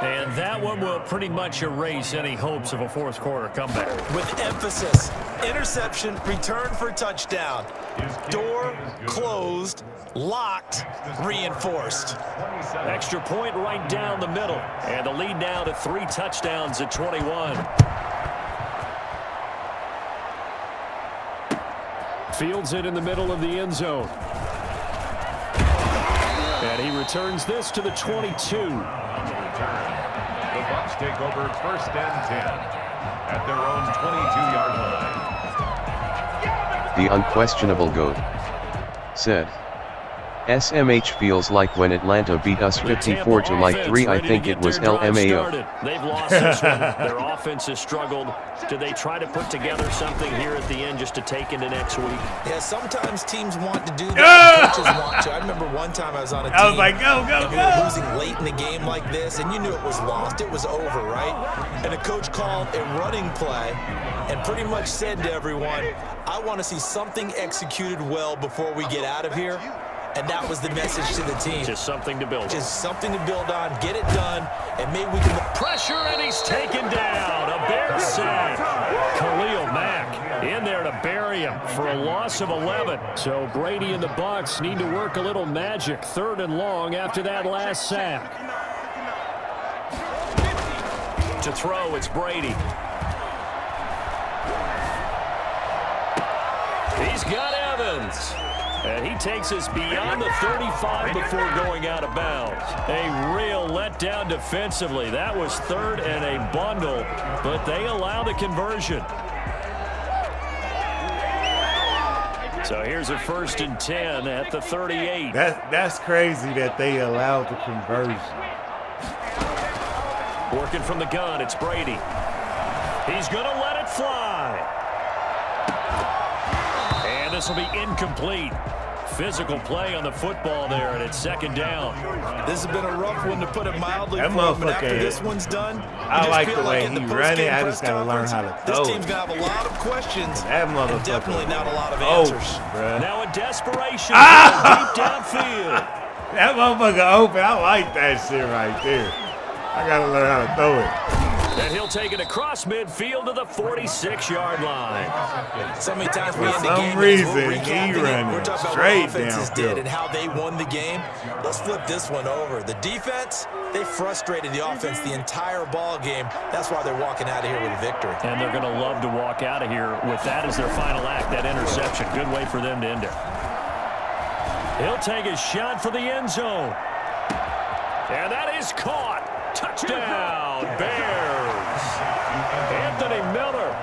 And that one will pretty much erase any hopes of a fourth quarter comeback. With emphasis, interception, return for touchdown. Door closed, locked, reinforced. Extra point right down the middle. And the lead now to 3 touchdowns at 21. Fields it in the middle of the end zone. And he returns this to the 22. The Bucs take over first and 10 at their own 22-yard line. The unquestionable GOAT said, SMH feels like when Atlanta beat us 54-3. I think it was LMAO. They've lost this one. Their offense has struggled. Do they try to put together something here at the end just to take into next week? Yeah, sometimes teams want to do that. Coaches want to. I remember one time I was on a team. I was like, go, go, and we were losing late in the game like this, and you knew it was lost. It was over, right? And the coach called a running play and pretty much said to everyone, I want to see something executed well before we get out of here. And that was the message to the team. Just something to build on. Just something to build on, get it done, and maybe we can... Pressure, and he's taken down. A Bears sack. Khalil Mack in there to bury him for a loss of 11. So Brady and the Bucs need to work a little magic. 3rd and long after that last sack. To throw, it's Brady. He's got Evans. And he takes us beyond the 35 before going out of bounds. A real letdown defensively. That was 3rd and a bundle, but they allow the conversion. So here's a 1st and 10 at the 38. That's crazy that they allowed the conversion. Working from the gun, it's Brady. He's going to let it fly. And this will be incomplete. Physical play on the football there, and it's 2nd down. This has been a rough one, to put it mildly. That for him, and after motherfucker, this one's done, I like the way he running. I just got to learn how to throw. This team's going to have a lot of questions. That motherfucker. And definitely not a lot of answers. Bruh. Now a desperation deep downfield. That motherfucker open. I like that shit right there. I got to learn how to throw it. And he'll take it across midfield to the 46-yard line. So many times we For end the some game, reason, we're he recapping running We're talking about straight what offenses downfield. did and how they won the game. Let's flip this one over. The defense, they frustrated the offense the entire ball game. That's why they're walking out of here with a victory. And they're going to love to walk out of here with that as their final act, that interception. Good way for them to end it. He'll take a shot for the end zone. And that is caught. Touchdown, Bears. Anthony Miller,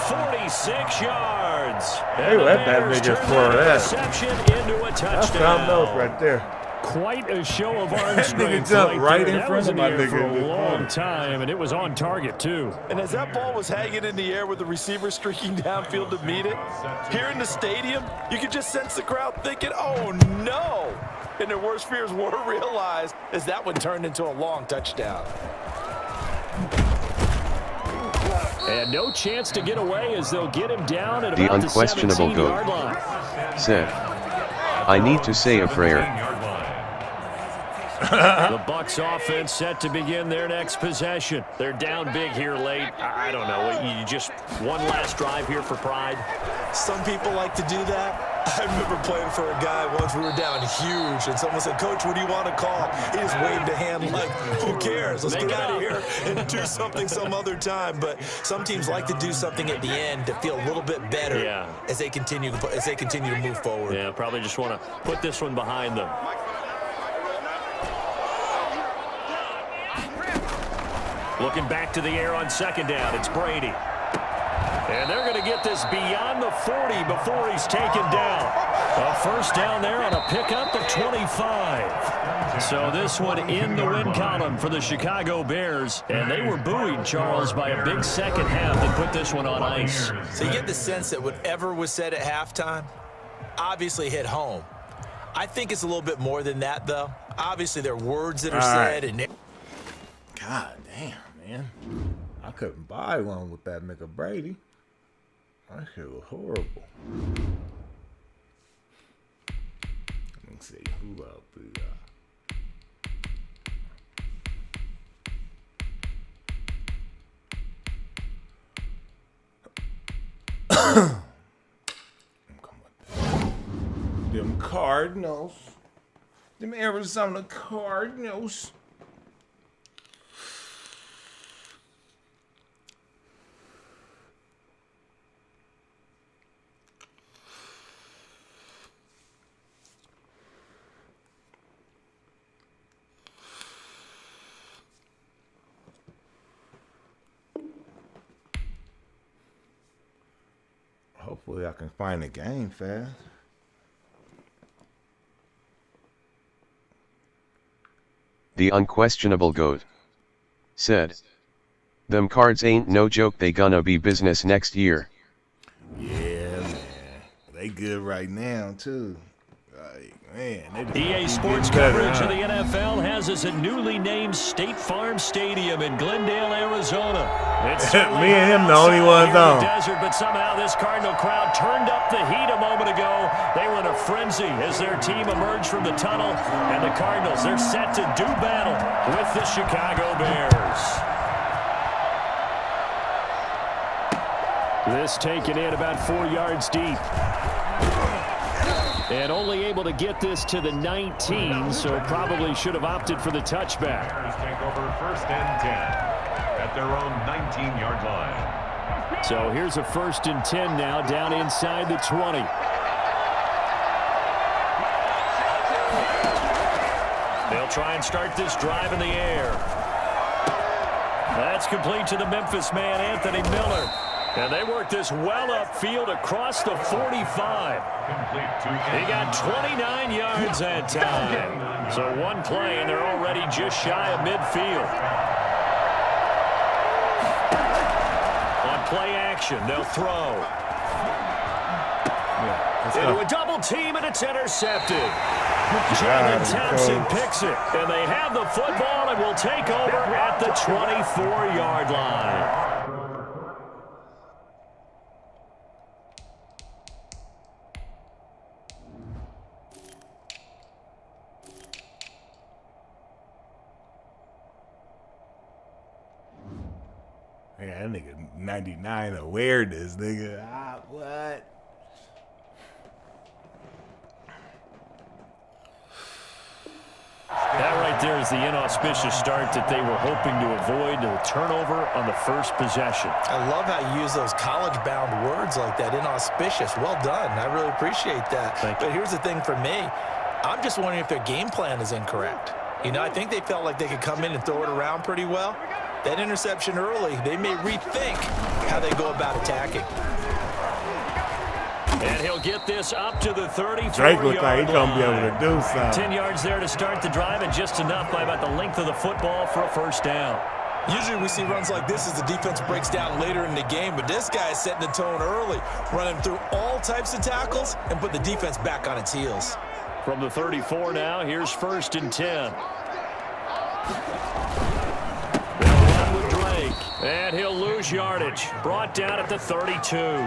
46 yards. They let that nigga score that. Reception into a touchdown. That's something else right there. Quite a show of arm That strength. nigga jumped right in That front was of my in the air nigga for in a this long corner. time, and it was on target too. And as that ball was hanging in the air with the receiver streaking downfield to meet it, here in the stadium, you could just sense the crowd thinking, oh no! And their worst fears were realized as that one turned into a long touchdown. And no chance to get away as they'll get him down at The about unquestionable the 17-yard line. said, I need to say a prayer. The Bucs offense set to begin their next possession. They're down big here late. I don't know. You just one last drive here for pride. Some people like to do that. I remember playing for a guy once. We were down huge, and someone said, "Coach, what do you want to call?" He just waved a hand like, "Who cares? Let's get out of here and do something some other time." But some teams like to do something at the end to feel a little bit better as they continue to move forward. Yeah, probably just want to put this one behind them. Looking back to the air on second down, it's Brady. And they're going to get this beyond the 40 before he's taken down. A first down there on a pickup of 25. So this one in the win column for the Chicago Bears. And they were buoyed, Charles, by a big second half that put this one on ice. So you get the sense that whatever was said at halftime obviously hit home. I think it's a little bit more than that, though. Obviously, there are words that are said. And God damn, man. I couldn't buy one with that nigga Brady. That shit was horrible. Let me see. Who else we got? Them Cardinals. Them Arizona Cardinals. Hopefully I can find the game fast. The unquestionable GOAT said, "Them Cards ain't no joke, they gonna be business next year." Yeah, man. They good right now, too. Like, man. EA Sports coverage of the NFL has us at newly named State Farm Stadium in Glendale, Arizona. It's Me and him the only ones on. Desert, but somehow this Cardinal crowd turned up the heat a moment ago. They were in a frenzy as their team emerged from the tunnel. And the Cardinals, they're set to do battle with the Chicago Bears. This taken in about 4 yards deep. And only able to get this to the 19, so probably should have opted for the touchback. Bears take over first and 10 at their own 19-yard line. So here's a first and 10 now, down inside the 20. They'll try and start this drive in the air. That's complete to the Memphis man, Anthony Miller. And they work this well upfield across the 45. He got 29 yards that time. So one play, and they're already just shy of midfield. On play action, they'll throw. Into a double team, and it's intercepted. Jalen Thompson picks it, and they have the football and will take over at the 24-yard line. Yeah, that nigga 99 awareness, nigga. What? That right there is the inauspicious start that they were hoping to avoid, the turnover on the first possession. I love how you use those college-bound words like that, inauspicious. Well done. I really appreciate that. But here's the thing for me. I'm just wondering if their game plan is incorrect. You know, I think they felt like they could come in and throw it around pretty well. That interception early, they may rethink how they go about attacking. And he'll get this up to the 34-yard Drake looks like he's going to be line. able to do something. 10 yards there to start the drive, and just enough by about the length of the football for a first down. Usually we see runs like this as the defense breaks down later in the game, but this guy is setting the tone early, running through all types of tackles and put the defense back on its heels. From the 34 now, here's first and 10. They'll run with Drake. fake. And he'll lose yardage. Brought down at the 32.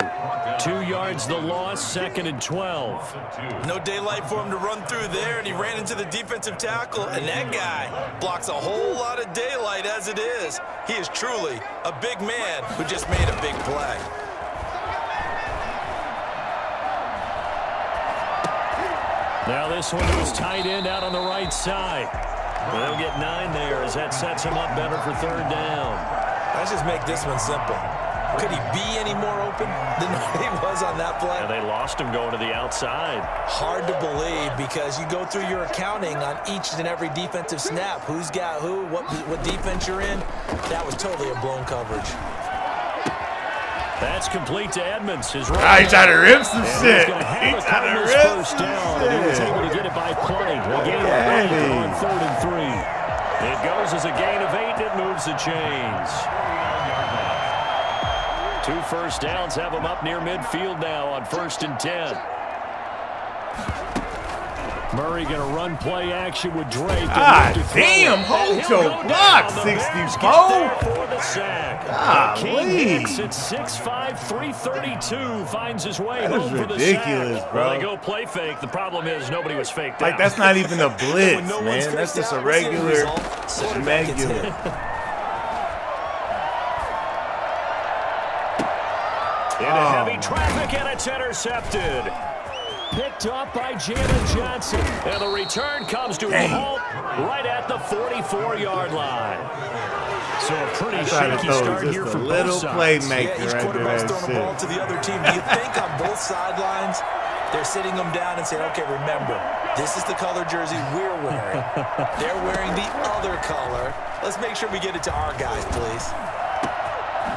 2 yards the loss, 2nd and 12. No daylight for him to run through there, and he ran into the defensive tackle, and that guy blocks a whole lot of daylight as it is. He is truly a big man who just made a big play. Now this one goes tight end out on the right side. They'll get 9 there as that sets him up better for 3rd down. Let's just make this one simple. Could he be any more open than he was on that play? And they lost him going to the outside. Hard to believe because you go through your accounting on each and every defensive snap. Who's got who, what defense you're in. That was totally a blown coverage. That's complete to Edmonds. His He's trying to rip some shit. He's trying to rip first down, and he was able to get it by plenty. A gain of 8 on 3rd and 3. It goes as a gain of 8, and it moves the chains. 2 first downs have him up near midfield now on 1st and 10. Murray going to run play action with Drake. Damn, hold your block, 64. For the sack. King Hicks at 6'5", 332 finds his way home for the sack. Ridiculous, bro. Well, they go play fake. The problem is nobody was faked Like, out. that's not even a blitz, man. That's just a regular. Into heavy traffic, and it's intercepted. Picked up by Jalen Johnson. And the return comes to a halt right at the 44-yard line. So a pretty shaky start here for both sides. Playmaker each quarterback's throwing the ball to the other team. Do you think on both sidelines they're sitting them down and saying, okay, remember, this is the color jersey we're wearing. They're wearing the other color. Let's make sure we get it to our guys, please.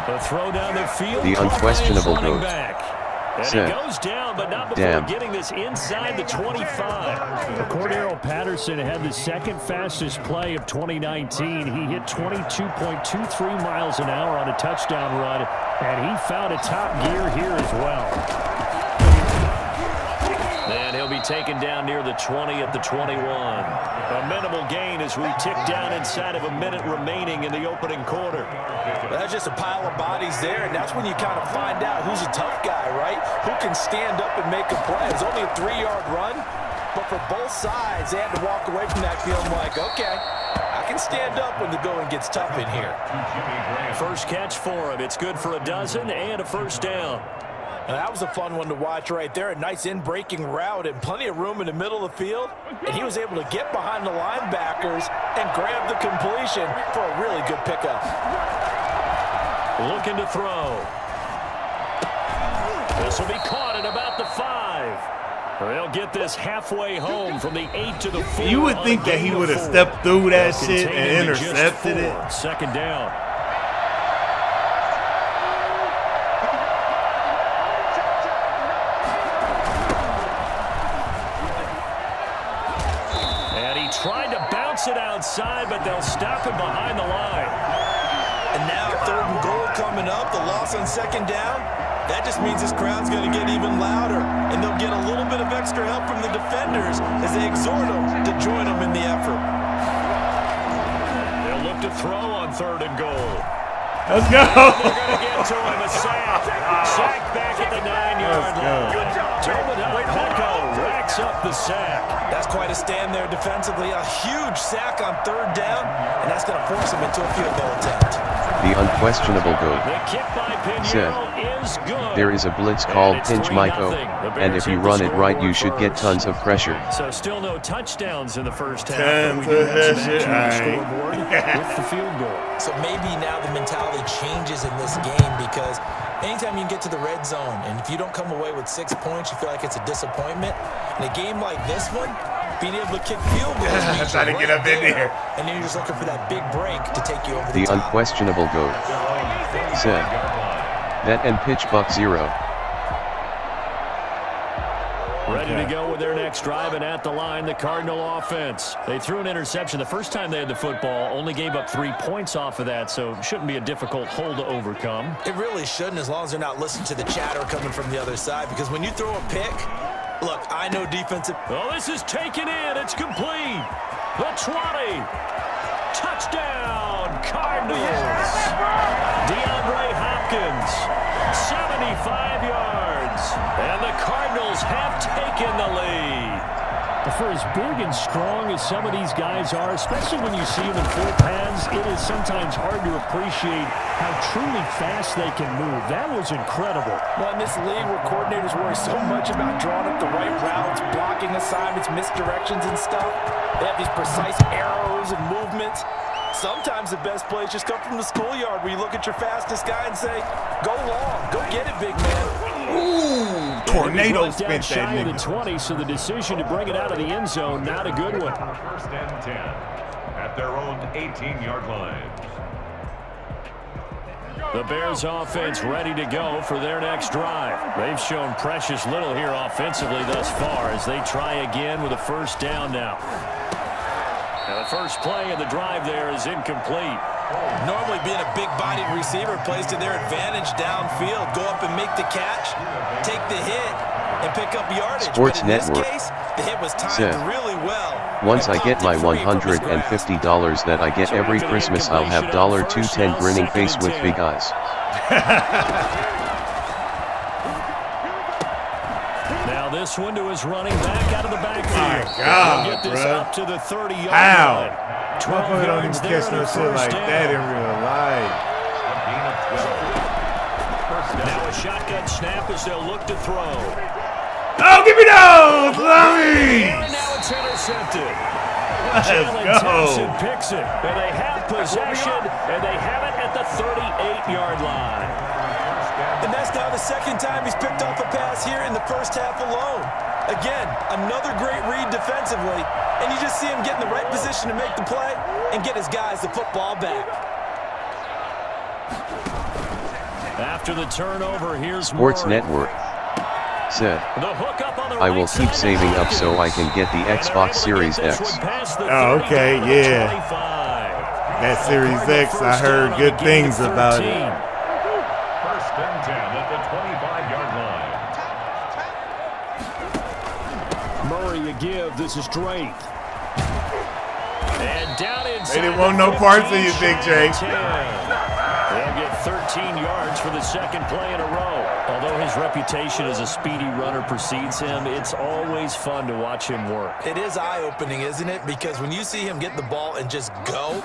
The throw down the field. The unquestionable goat. And he goes down, but not before getting this inside the 25. Cordero Patterson had the 2nd fastest play of 2019. He hit 22.23 miles an hour on a touchdown run, and he found a top gear here as well. And he'll be taken down near the 20 at the 21. A minimal gain as we tick down inside of a minute remaining in the opening quarter. That's just a pile of bodies there, and that's when you kind of find out who's a tough guy, right? Who can stand up and make a play. It's only a 3-yard run, but for both sides, they had to walk away from that feeling like, okay, I can stand up when the going gets tough in here. First catch for him. It's good for a dozen and a first down. Now, that was a fun one to watch right there. A nice in-breaking route and plenty of room in the middle of the field. And he was able to get behind the linebackers and grab the completion for a really good pickup. Looking to throw. This will be caught at about the 5. They'll get this halfway home from the 8 to the 4. You would think that he would have stepped through that shit and intercepted it. 2nd down. Tried to bounce it outside, but they'll stop him behind the line. And now 3rd and goal coming up, the loss on 2nd down. That just means this crowd's going to get even louder, and they'll get a little bit of extra help from the defenders as they exhort them to join them in the effort. They'll look to throw on 3rd and goal. Let's go. They're going to get to him. A sack. Sack back at the 9-yard line. Pecco racks up the sack. That's quite a stand there defensively. A huge sack on 3rd down, and that's going to force him into a field goal attempt. The unquestionable goat said, there is a blitz called Pinch Myco, and if you run it right you should get tons of pressure. So still no touchdowns in the first half, but we do have some action on the scoreboard with the field goal. So maybe now the mentality changes in this game because anytime you get to the red zone, and if you don't come away with 6 points, you feel like it's a disappointment. In a game like this one, being able to kick field goals, trying to get up in there, and then you're just looking for that big break to take you over the top. The unquestionable goat said, that and pitch buck 0. Ready to go with their next drive, and at the line, the Cardinal offense. They threw an interception the first time they had the football, only gave up 3 points off of that, so it shouldn't be a difficult hole to overcome. It really shouldn't, as long as they're not listening to the chatter coming from the other side, because when you throw a pick, look, I know defensive. Oh, this is taken in. It's complete. The 20. Touchdown, Cardinals. DeAndre Hopkins, 75 yards. And the Cardinals have taken the lead. For as big and strong as some of these guys are, especially when you see them in full pads, it is sometimes hard to appreciate how truly fast they can move. That was incredible. Well, in this league where coordinators worry so much about drawing up the right routes, blocking assignments, misdirections and stuff, they have these precise arrows and movements. Sometimes the best plays just come from the schoolyard where you look at your fastest guy and say, go long, go get it, big man. Ooh, tornado spent that nigga. nigga. 20, so the decision to bring it out of the end zone, not a good one. First and 10 at their own 18-yard line. The Bears offense ready to go for their next drive. They've shown precious little here offensively thus far as they try again with a first down now. Now the first play of the drive there is incomplete. Normally being a big-bodied receiver plays to their advantage downfield. Go up and make the catch, take the hit, and pick up yardage. Sports but in Network this case, the hit was timed really well. Once I get my $150 that I get every Christmas, I'll have $210 grinning face with big eyes. Now this one to his running back out of the backfield. My God, get this bro. up to the 30-yard How? line. 12 Motherfucker don't even yards catch there no to shit first like down. that in real life. Now a shotgun snap as they'll look to throw. Oh, give me those! Lummies! And now it's intercepted. Let's Jalen go. Thompson picks it, and they have possession, and they have it at the 38-yard line. And that's now the second time he's picked off a pass here in the first half alone. Again, another great read defensively, and you just see him get in the right position to make the play and get his guys the football back. After the turnover, here's Sports Murray. Network said, The hook up on the I will right keep side saving is up so I can get the And they're Xbox able to Series get this X. one past the Oh, 30 okay, down to the yeah. 25. That Series Cardinal X, I first heard down on good the gain things of about 13. it. First and 10 at the 25-yard line. Murray a give. This is Drake. And down inside. They didn't want no parts of you, Big Drake. They'll get 13 yards for the second play in a row. Although his reputation as a speedy runner precedes him, it's always fun to watch him work. It is eye-opening, isn't it? Because when you see him get the ball and just go,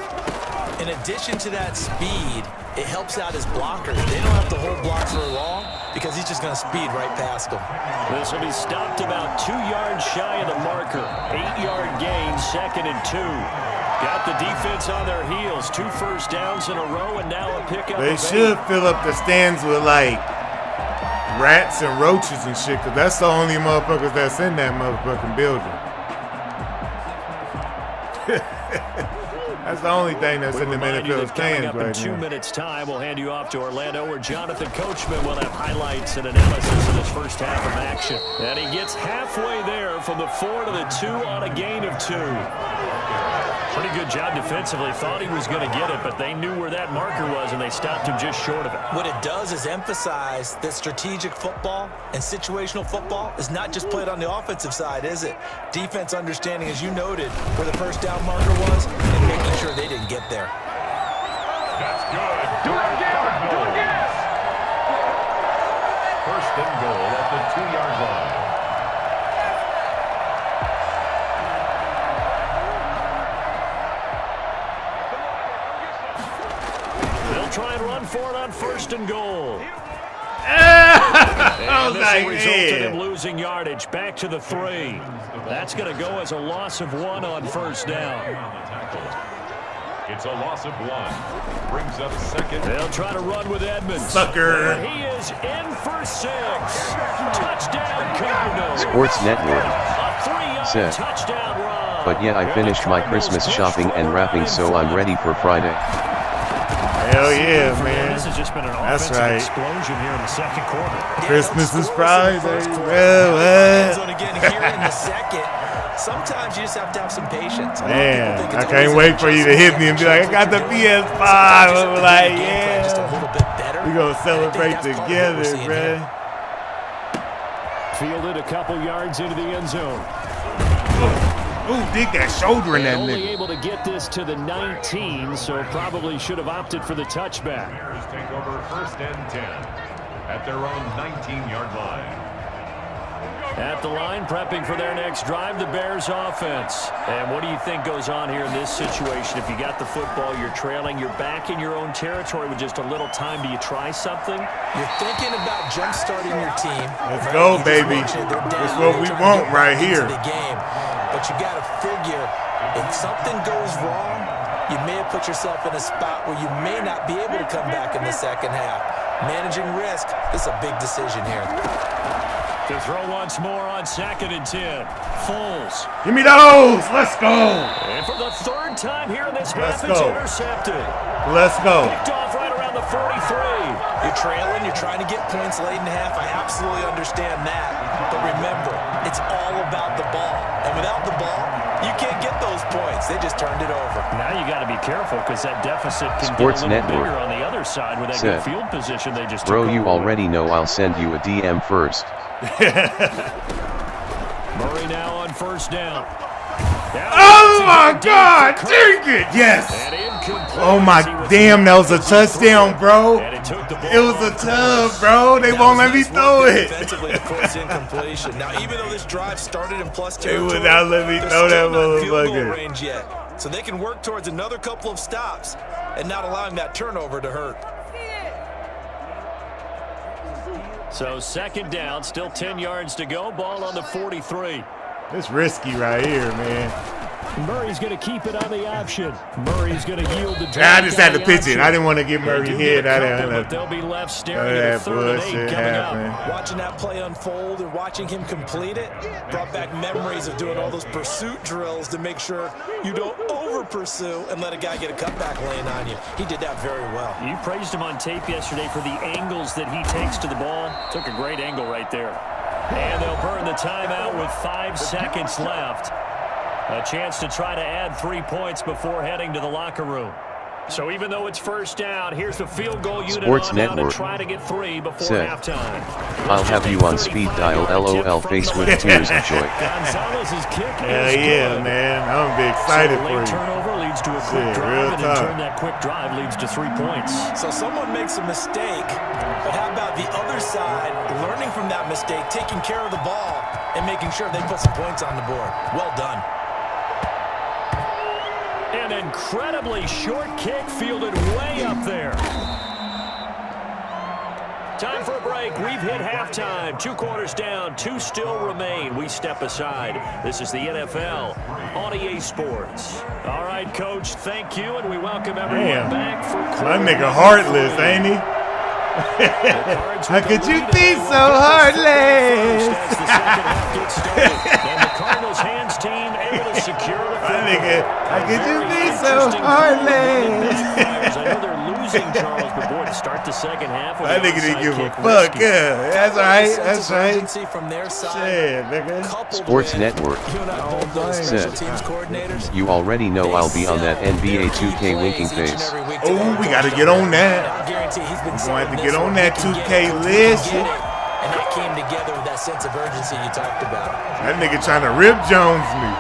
in addition to that speed, it helps out his blockers. They don't have to hold blocks for long because he's just going to speed right past them. This will be stopped about 2 yards shy of the marker. 8-yard gain, 2nd and 2. Got the defense on their heels. 2 first downs in a row, and now a pickup. They should fill up the stands with like rats and roaches and shit, because that's the only motherfuckers that's in that motherfucking building. That's the only thing that's in the NFL stands Coming up in right 2 now. minutes' time, we'll hand you off to Orlando, where Jonathan Coachman will have highlights and analysis of this first half of action. And he gets halfway there from the 4 to the 2 on a gain of 2. Pretty good job defensively. Thought he was going to get it, but they knew where that marker was, and they stopped him just short of it. What it does is emphasize that strategic football and situational football is not just played on the offensive side, is it? Defense understanding, as you noted, where the first down marker was and making sure they didn't get there. That's good. Do it again. Do it again. First and goal at the 2-yard line. They'll try and run for it on 1st and goal. And this will result in him losing yardage back to the 3. That's going to go as a loss of 1 on 1st down. It's a loss of 1. Brings up 2nd. They'll try to run with Edmonds. Sucker. And he is in for 6. Touchdown, Cardinals. Sports Network A 3-yard said, touchdown run. but yeah, I finished my Christmas shopping and wrapping, so I'm ready for Friday. Hell yeah, man. This has just been an That's offensive right. explosion here in the second quarter. Christmas is Friday. End zone again here in the second. Sometimes you just have to have some patience. Man, I can't wait for you to hit me and be like, I got the PS5. I'm like, yeah. We gonna celebrate together, bruh. Fielded a couple yards into the end zone. Ooh, dig that shoulder in that only nigga. able to get this to the 19, so probably should have opted for the touchback. Bears take over 1st and 10 at their own 19-yard line. At the line, prepping for their next drive, the Bears offense. And what do you think goes on here in this situation? If you got the football, you're trailing, you're back in your own territory with just a little time. Do you try something? You're thinking about jump-starting your team. Let's go, baby. That's what we want right here. The game. But you got to figure, if something goes wrong, you may have put yourself in a spot where you may not be able to come back in the second half. Managing risk is a big decision here. To throw once more on 2nd and 10. Foles. Give me those. Let's go. And for the 3rd time here in this half, it's intercepted. Let's go. Picked off right around the 43. You're trailing. You're trying to get points late in half. I absolutely understand that. But remember, it's all about the ball. And without the ball, you can't get those points. They just turned it over. Now you got to be careful because that deficit can Sports get a little Network bigger on the other side with that said, good field position they just Bro, took you over. already know I'll send you a DM first. Murray now on 1st down. Oh my God! Take it! Yes! Oh my damn, that was a touchdown, bro. It was a tub, bro. They won't let me throw it. Defensively to force incompletion. Now, even though this drive started in plus They territory, would not let me they're throw that still not field goal motherfucker. range yet. So they can work towards another couple of stops and not allowing that turnover to hurt. So 2nd down, still 10 yards to go. Ball on the 43. It's risky right here, man. Murray's going to keep it on the option. Murray's going to yield the drive. I just had to pitch it. I didn't want to get Murray hit. I But they'll be left staring at a 3rd and 8 coming up. Watching that play unfold and watching him complete it brought back memories of doing all those pursuit drills to make sure you don't over-pursue and let a guy get a cutback lane on you. He did that very well. You praised him on tape yesterday for the angles that he takes to the ball. Took a great angle right there. And they'll burn the timeout with 5 seconds left. A chance to try to add 3 points before heading to the locker room. So even though it's 1st down, here's the field goal unit Sports on now Network to try to get 3 before said, halftime. I'll have you on speed dial LOL face with tears of joy. Gonzalez's kick Hell is yeah, good. man. I'm be excited So a for late you. turnover leads to a quick Shit, drive, real and in time. turn that quick drive leads to 3 points. So someone makes a mistake, but how about the other side learning from that mistake, taking care of the ball, and making sure they put some points on the board? Well done. An incredibly short kick fielded way up there. Time for a break. We've hit halftime. 2 quarters down. 2 still remain. We step aside. This is the NFL on EA Sports. All right, Coach, thank you, and we welcome everyone back for My nigga heartless, ain't he? How could you be so heartless? And the Cardinals hands team able to secure the My nigga, how could you be so heartless? I know they're losing Charles, but boy, to start the second half with That the nigga didn't onside give a kick, fuck. risky. Yeah, that's right. That's right. Urgency from their side, Shit, nigga. coupled Sports with Network you and I both know damn. special teams coordinators. You already know I'll be on that NBA 2K winking face. Oh, we gotta get on that. I guarantee he's been We're gonna have to saying get this on one. that He can 2K get it. He can list. get it. And that came together with that sense of urgency you talked about. That nigga trying to rip Jones me.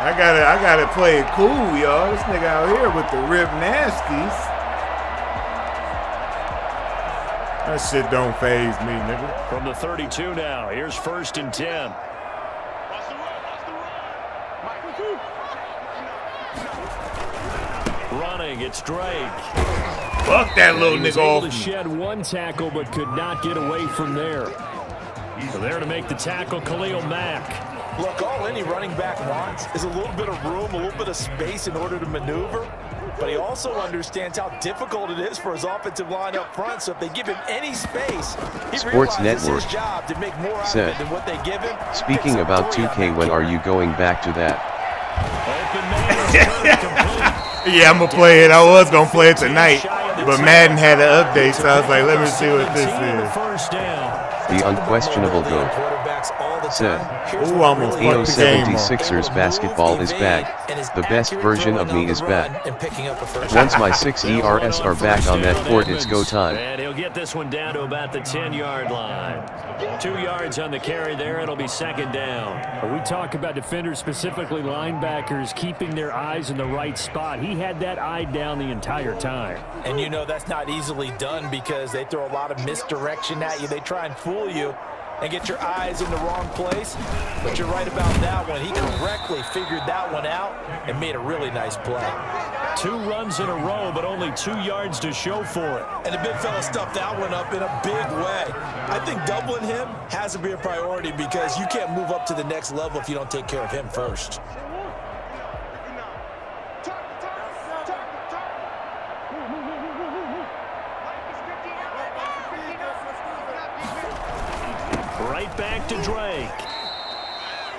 I gotta play it cool, y'all. This nigga out here with the rip nasties. That shit don't faze me, nigga. From the 32 now, here's 1st and 10. Running, it's Drake. Fuck that little He was nigga able off to me. shed 1 tackle, but could not get away from there. So there to make the tackle, Khalil Mack. Look, all any running back wants is a little bit of room, a little bit of space in order to maneuver. But he also understands how difficult it is for his offensive line up front. So if they give him any space, he Sports realizes Network his job to make more out said, of it than what they give him. Speaking about 2K, when are you going back to that? Open man is complete. Yeah, I'm gonna play it. I was gonna play it tonight, but Madden had an update, so I was like, let me see what this is. First down. The unquestionable GOAT Quarterbacks all all the said, time. Here's ooh, what almost really fucked the game up. 76ers basketball is back. The best version of me is back. And picking up a first Once my 6 ERS are back on that court, it's go time. And he'll get this one down to about the 10-yard line. 2 yards on the carry there. It'll be second down. We talk about defenders, specifically linebackers, keeping their eyes in the right spot. He had that eye down the entire time. And you know that's not easily done because they throw a lot of misdirection at you. They try and fool you and get your eyes in the wrong place. But you're right about that one. He correctly figured that one out and made a really nice play. 2 runs in a row, but only 2 yards to show for it. And the big fella stuffed that one up in a big way. I think doubling him has to be a priority because you can't move up to the next level if you don't take care of him first. Right back to Drake.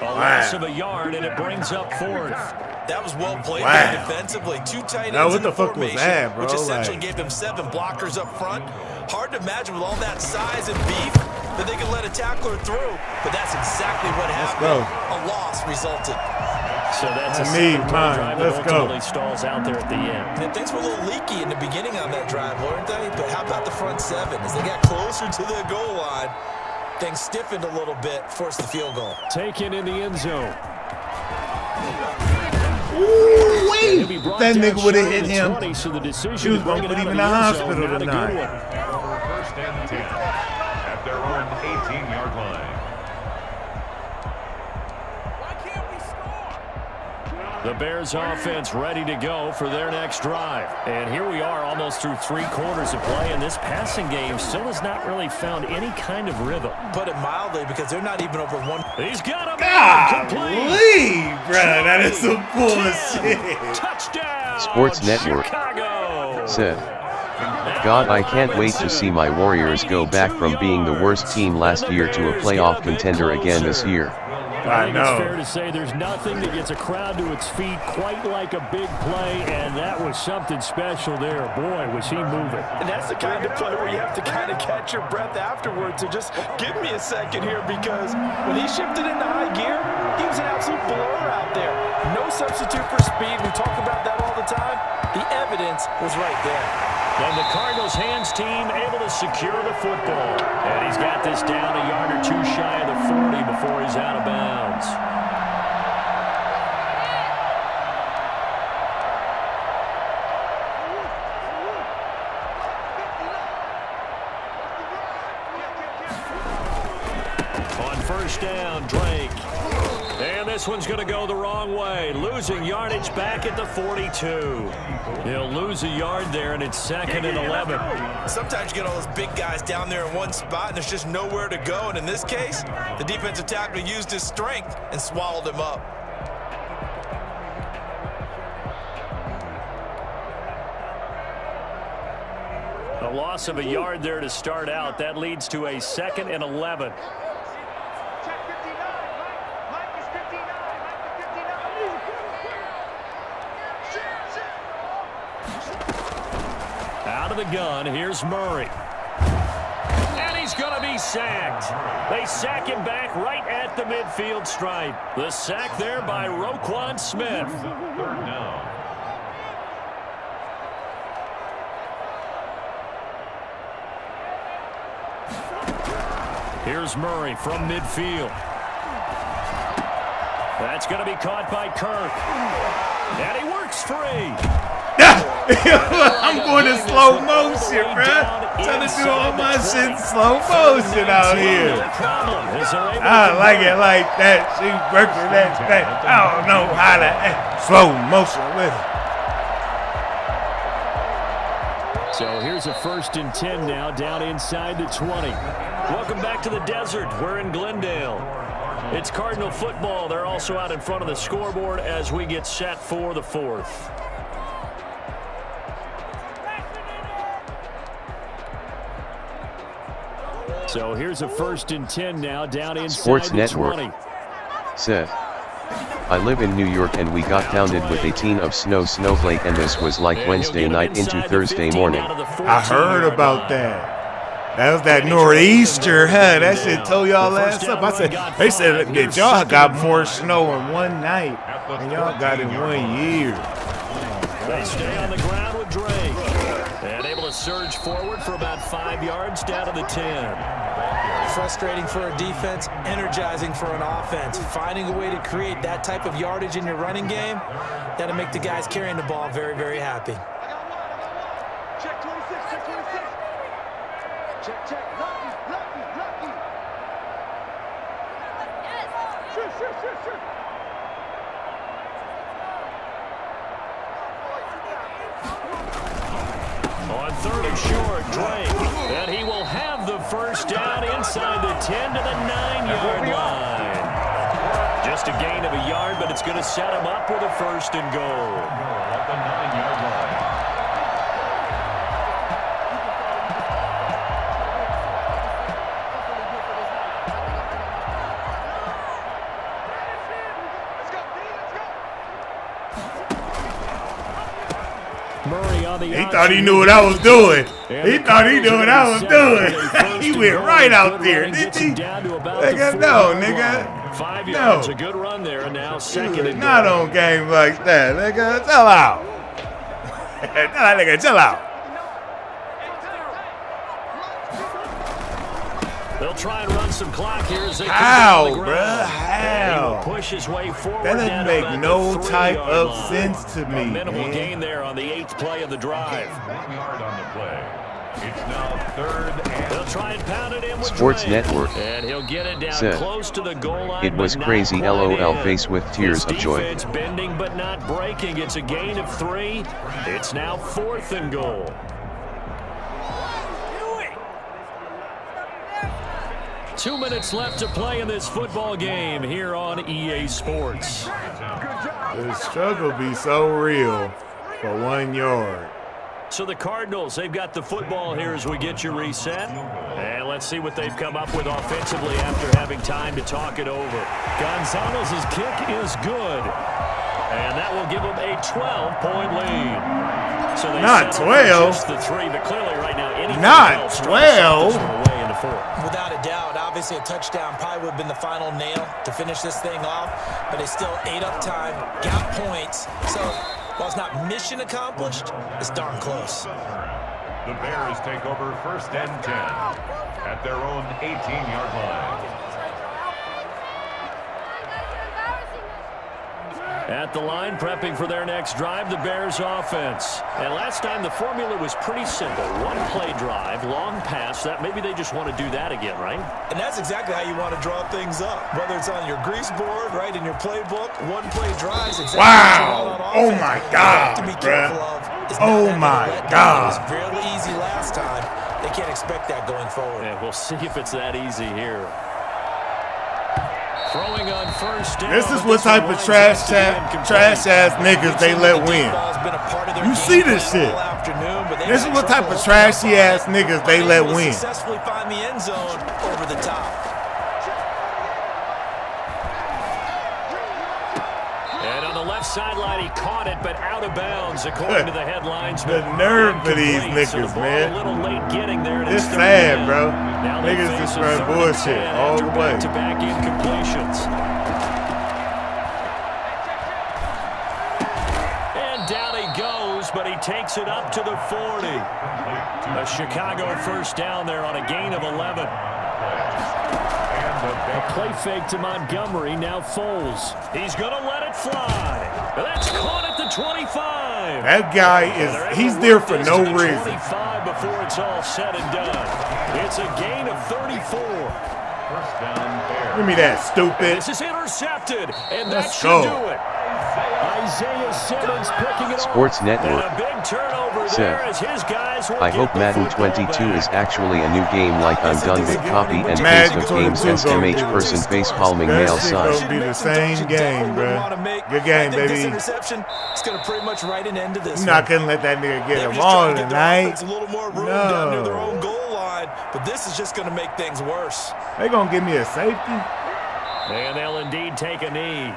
A loss of a yard, and it brings up 4th. That was well played there defensively. 2 tight ends what the fuck was formation, that, bro? which essentially gave them 7 blockers up front. Hard to imagine with all that size and beef that they could let a tackler through, but that's exactly what happened. A loss resulted. So that's a drive that ultimately stalls out there at the end. And things were a little leaky in the beginning on that drive, weren't they? But how about the front 7? As they got closer to the goal line, things stiffened a little bit, forced the field goal. Taken in the end zone. Ooh-wee! That nigga would have hit him. 20, so the decision She was going to put him in the hospital tonight. First and 10 at their own 18-yard line. The Bears offense ready to go for their next drive. And here we are almost through 3 quarters of play, and this passing game still has not really found any kind of rhythm. Put it mildly, because they're not even over 1. He's got him. Golly, bro, that is some bullshit. Touchdown. Sports Network Chicago. said, God, I can't wait to see my Warriors go back from being the worst team last year to a playoff contender again this year. I think it's fair to say there's nothing that gets a crowd to its feet quite like a big play, and that was something special there. Boy, was he moving. And that's the kind of play where you have to kind of catch your breath afterwards. So just give me a second here, because when he shifted into high gear, he was an absolute blur out there. No substitute for speed. We talk about that all the time. The evidence was right there. And the Cardinals hands team able to secure the football. And he's got this down a yard or 2 shy of the 40 before he's out of bounds. On first down, Drake. And this one's going to go the wrong way. Losing yardage back at the 42. He'll lose a yard there, and it's 2nd and 11. Sometimes you get all those big guys down there in one spot, and there's just nowhere to go. And in this case, the defensive tackle used his strength and swallowed him up. A loss of a yard there to start out. That leads to a 2nd and 11. Out of the gun, here's Murray. And he's going to be sacked. They sack him back right at the midfield stripe. The sack there by Roquan Smith. 3rd down. Here's Murray from midfield. That's going to be caught by Kirk. And he works free. I'm going in slow motion, bro. Trying to do all my shit in slow motion out here. I like it like that. She working that thing. I don't know how to act. Slow motion with it. So here's a 1st and 10 now, down inside the 20. Welcome back to the desert. We're in Glendale. It's Cardinal football. They're also out in front of the scoreboard as we get set for the 4th. So here's a 1st and 10 now, down inside Sports the Network 20. said, I live in New York and we got pounded with 18 of snowflake, and this was like Wednesday night into Thursday morning. I heard about that. That was that nor'easter, huh? That shit towed y'all ass up. They said that y'all got more snow in one night than y'all got in 1 year. They stay on the ground with Drake. And able to surge forward for about 5 yards down to the 10. Frustrating for a defense, energizing for an offense. Finding a way to create that type of yardage in your running game, that'll make the guys carrying the ball very, very happy. Check 26, check 26. Check. Lucky. Shoot. On 3rd and short, Drake. And he will have the first down inside the 10 to the 9-yard line. Just a gain of a yard, but it's going to set him up with a 1st and goal. At the 9-yard line. He thought he knew what I was doing. He thought he knew what I was doing. He went right out there, didn't he? Nigga, no, nigga. 5 yards, a good run there, and now 2nd and not on games like that, nigga. Chill out. Nigga, chill out. They'll try and run some clock here as they how, bruh? How? Push his way forward. That doesn't make no type of sense to me. Minimal gain there on the 8th play of the drive. 1 yard on the play. It's now 3rd and they'll try and pound it in with Sports Drake. Network And he'll get it down said, close to the goal line. It was crazy, LOL, face with tears of joy. Defense bending but not breaking. It's a gain of 3. It's now 4th and goal. 2 minutes left to play in this football game here on EA Sports. The struggle be so real for 1 yard. So the Cardinals, they've got the football here as we get you reset. And let's see what they've come up with offensively after having time to talk it over. Gonzalez's kick is good. And that will give them a 12-point lead. So they not 12. Just the 3, but clearly right now anything not 12. Away in the 4th. Without a doubt, obviously a touchdown probably would have been the final nail to finish this thing off, but they still ate up time, got points. So while it's not mission accomplished, it's darn close. the Bears take over 1st and 10 at their own 18-yard line. At the line, prepping for their next drive, the Bears offense. And last time, the formula was pretty simple. One-play drive, long pass. That maybe they just want to do that again, right? And that's exactly how you want to draw things up. Whether it's on your grease board, right, in your playbook, one-play drives. Exactly. Wow. Oh, my God, bruh. Oh, my God. It was fairly easy last time. They can't expect that going forward. Yeah, we'll see if it's that easy here. Throwing on first down. This is what type of trash ass niggas they let win. You see this shit. This is what type of trashy ass niggas they let win. Successfully find the end zone over the top. And on the left sideline, he caught it, but out of bounds, according to the headlines. The nerve for these niggas, man. A little late getting there. It's sad, bro. Niggas just run bullshit all the way. Back-to-back incompletions. And down he goes, but he takes it up to the 40. A Chicago first down there on a gain of 11. A play fake to Montgomery, now Foles. He's going to let it fly. That's caught at the 25. That guy he's there for no reason. 25 before it's all said and done. It's a gain of 34. First down, Bears. Give me that, stupid. This is intercepted, and that Let's should go. do it. Isaiah Simmons picking it Sports off. Network And a big turnover said, there as his guys will I get hope the Madden football 22 back. is actually a new game, like I'm done with copy and paste Madden of games 22 SMH person face palming That male shit son. gonna be the same game, bro. Good game, This baby. interception is going to pretty much write an end to this. You're not gonna let that nigga get They're him just trying on to get their tonight. offense a little more room down near their No. own goal line, but this is just going to make things worse. They gonna give me a safety? And they'll indeed take a knee.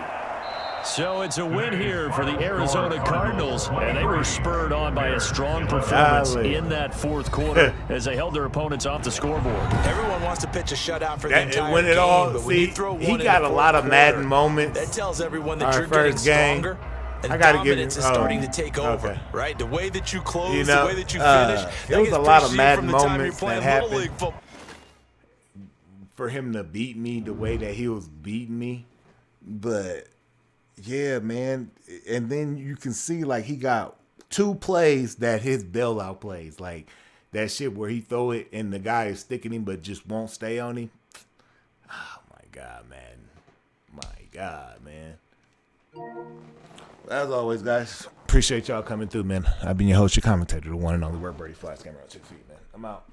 So it's a win here for the Arizona Cardinals, and they were spurred on by a strong performance in that fourth quarter as they held their opponents off the scoreboard. Everyone wants to pitch a shutout for the entire when it game, all, but when see, you throw one he in got the a lot of fourth Madden quarter, moments. that tells everyone that Our you're getting first game. stronger. And I gotta dominance give is starting to take over, okay. right? The way that you close, You know, the way that you finish. there was a lot of Madden moments that happened. For him to beat me the way that he was beating me. But, yeah, man. And then you can see, like, he got 2 plays that his bailout plays. Like, that shit where he throw it and the guy is sticking him but just won't stay on him. Oh, my God, man. My God, man. As always, guys, appreciate y'all coming through, man. I've been your host, your commentator, the one and only Word Birdie Flies. Camera on 6 feet, man. I'm out.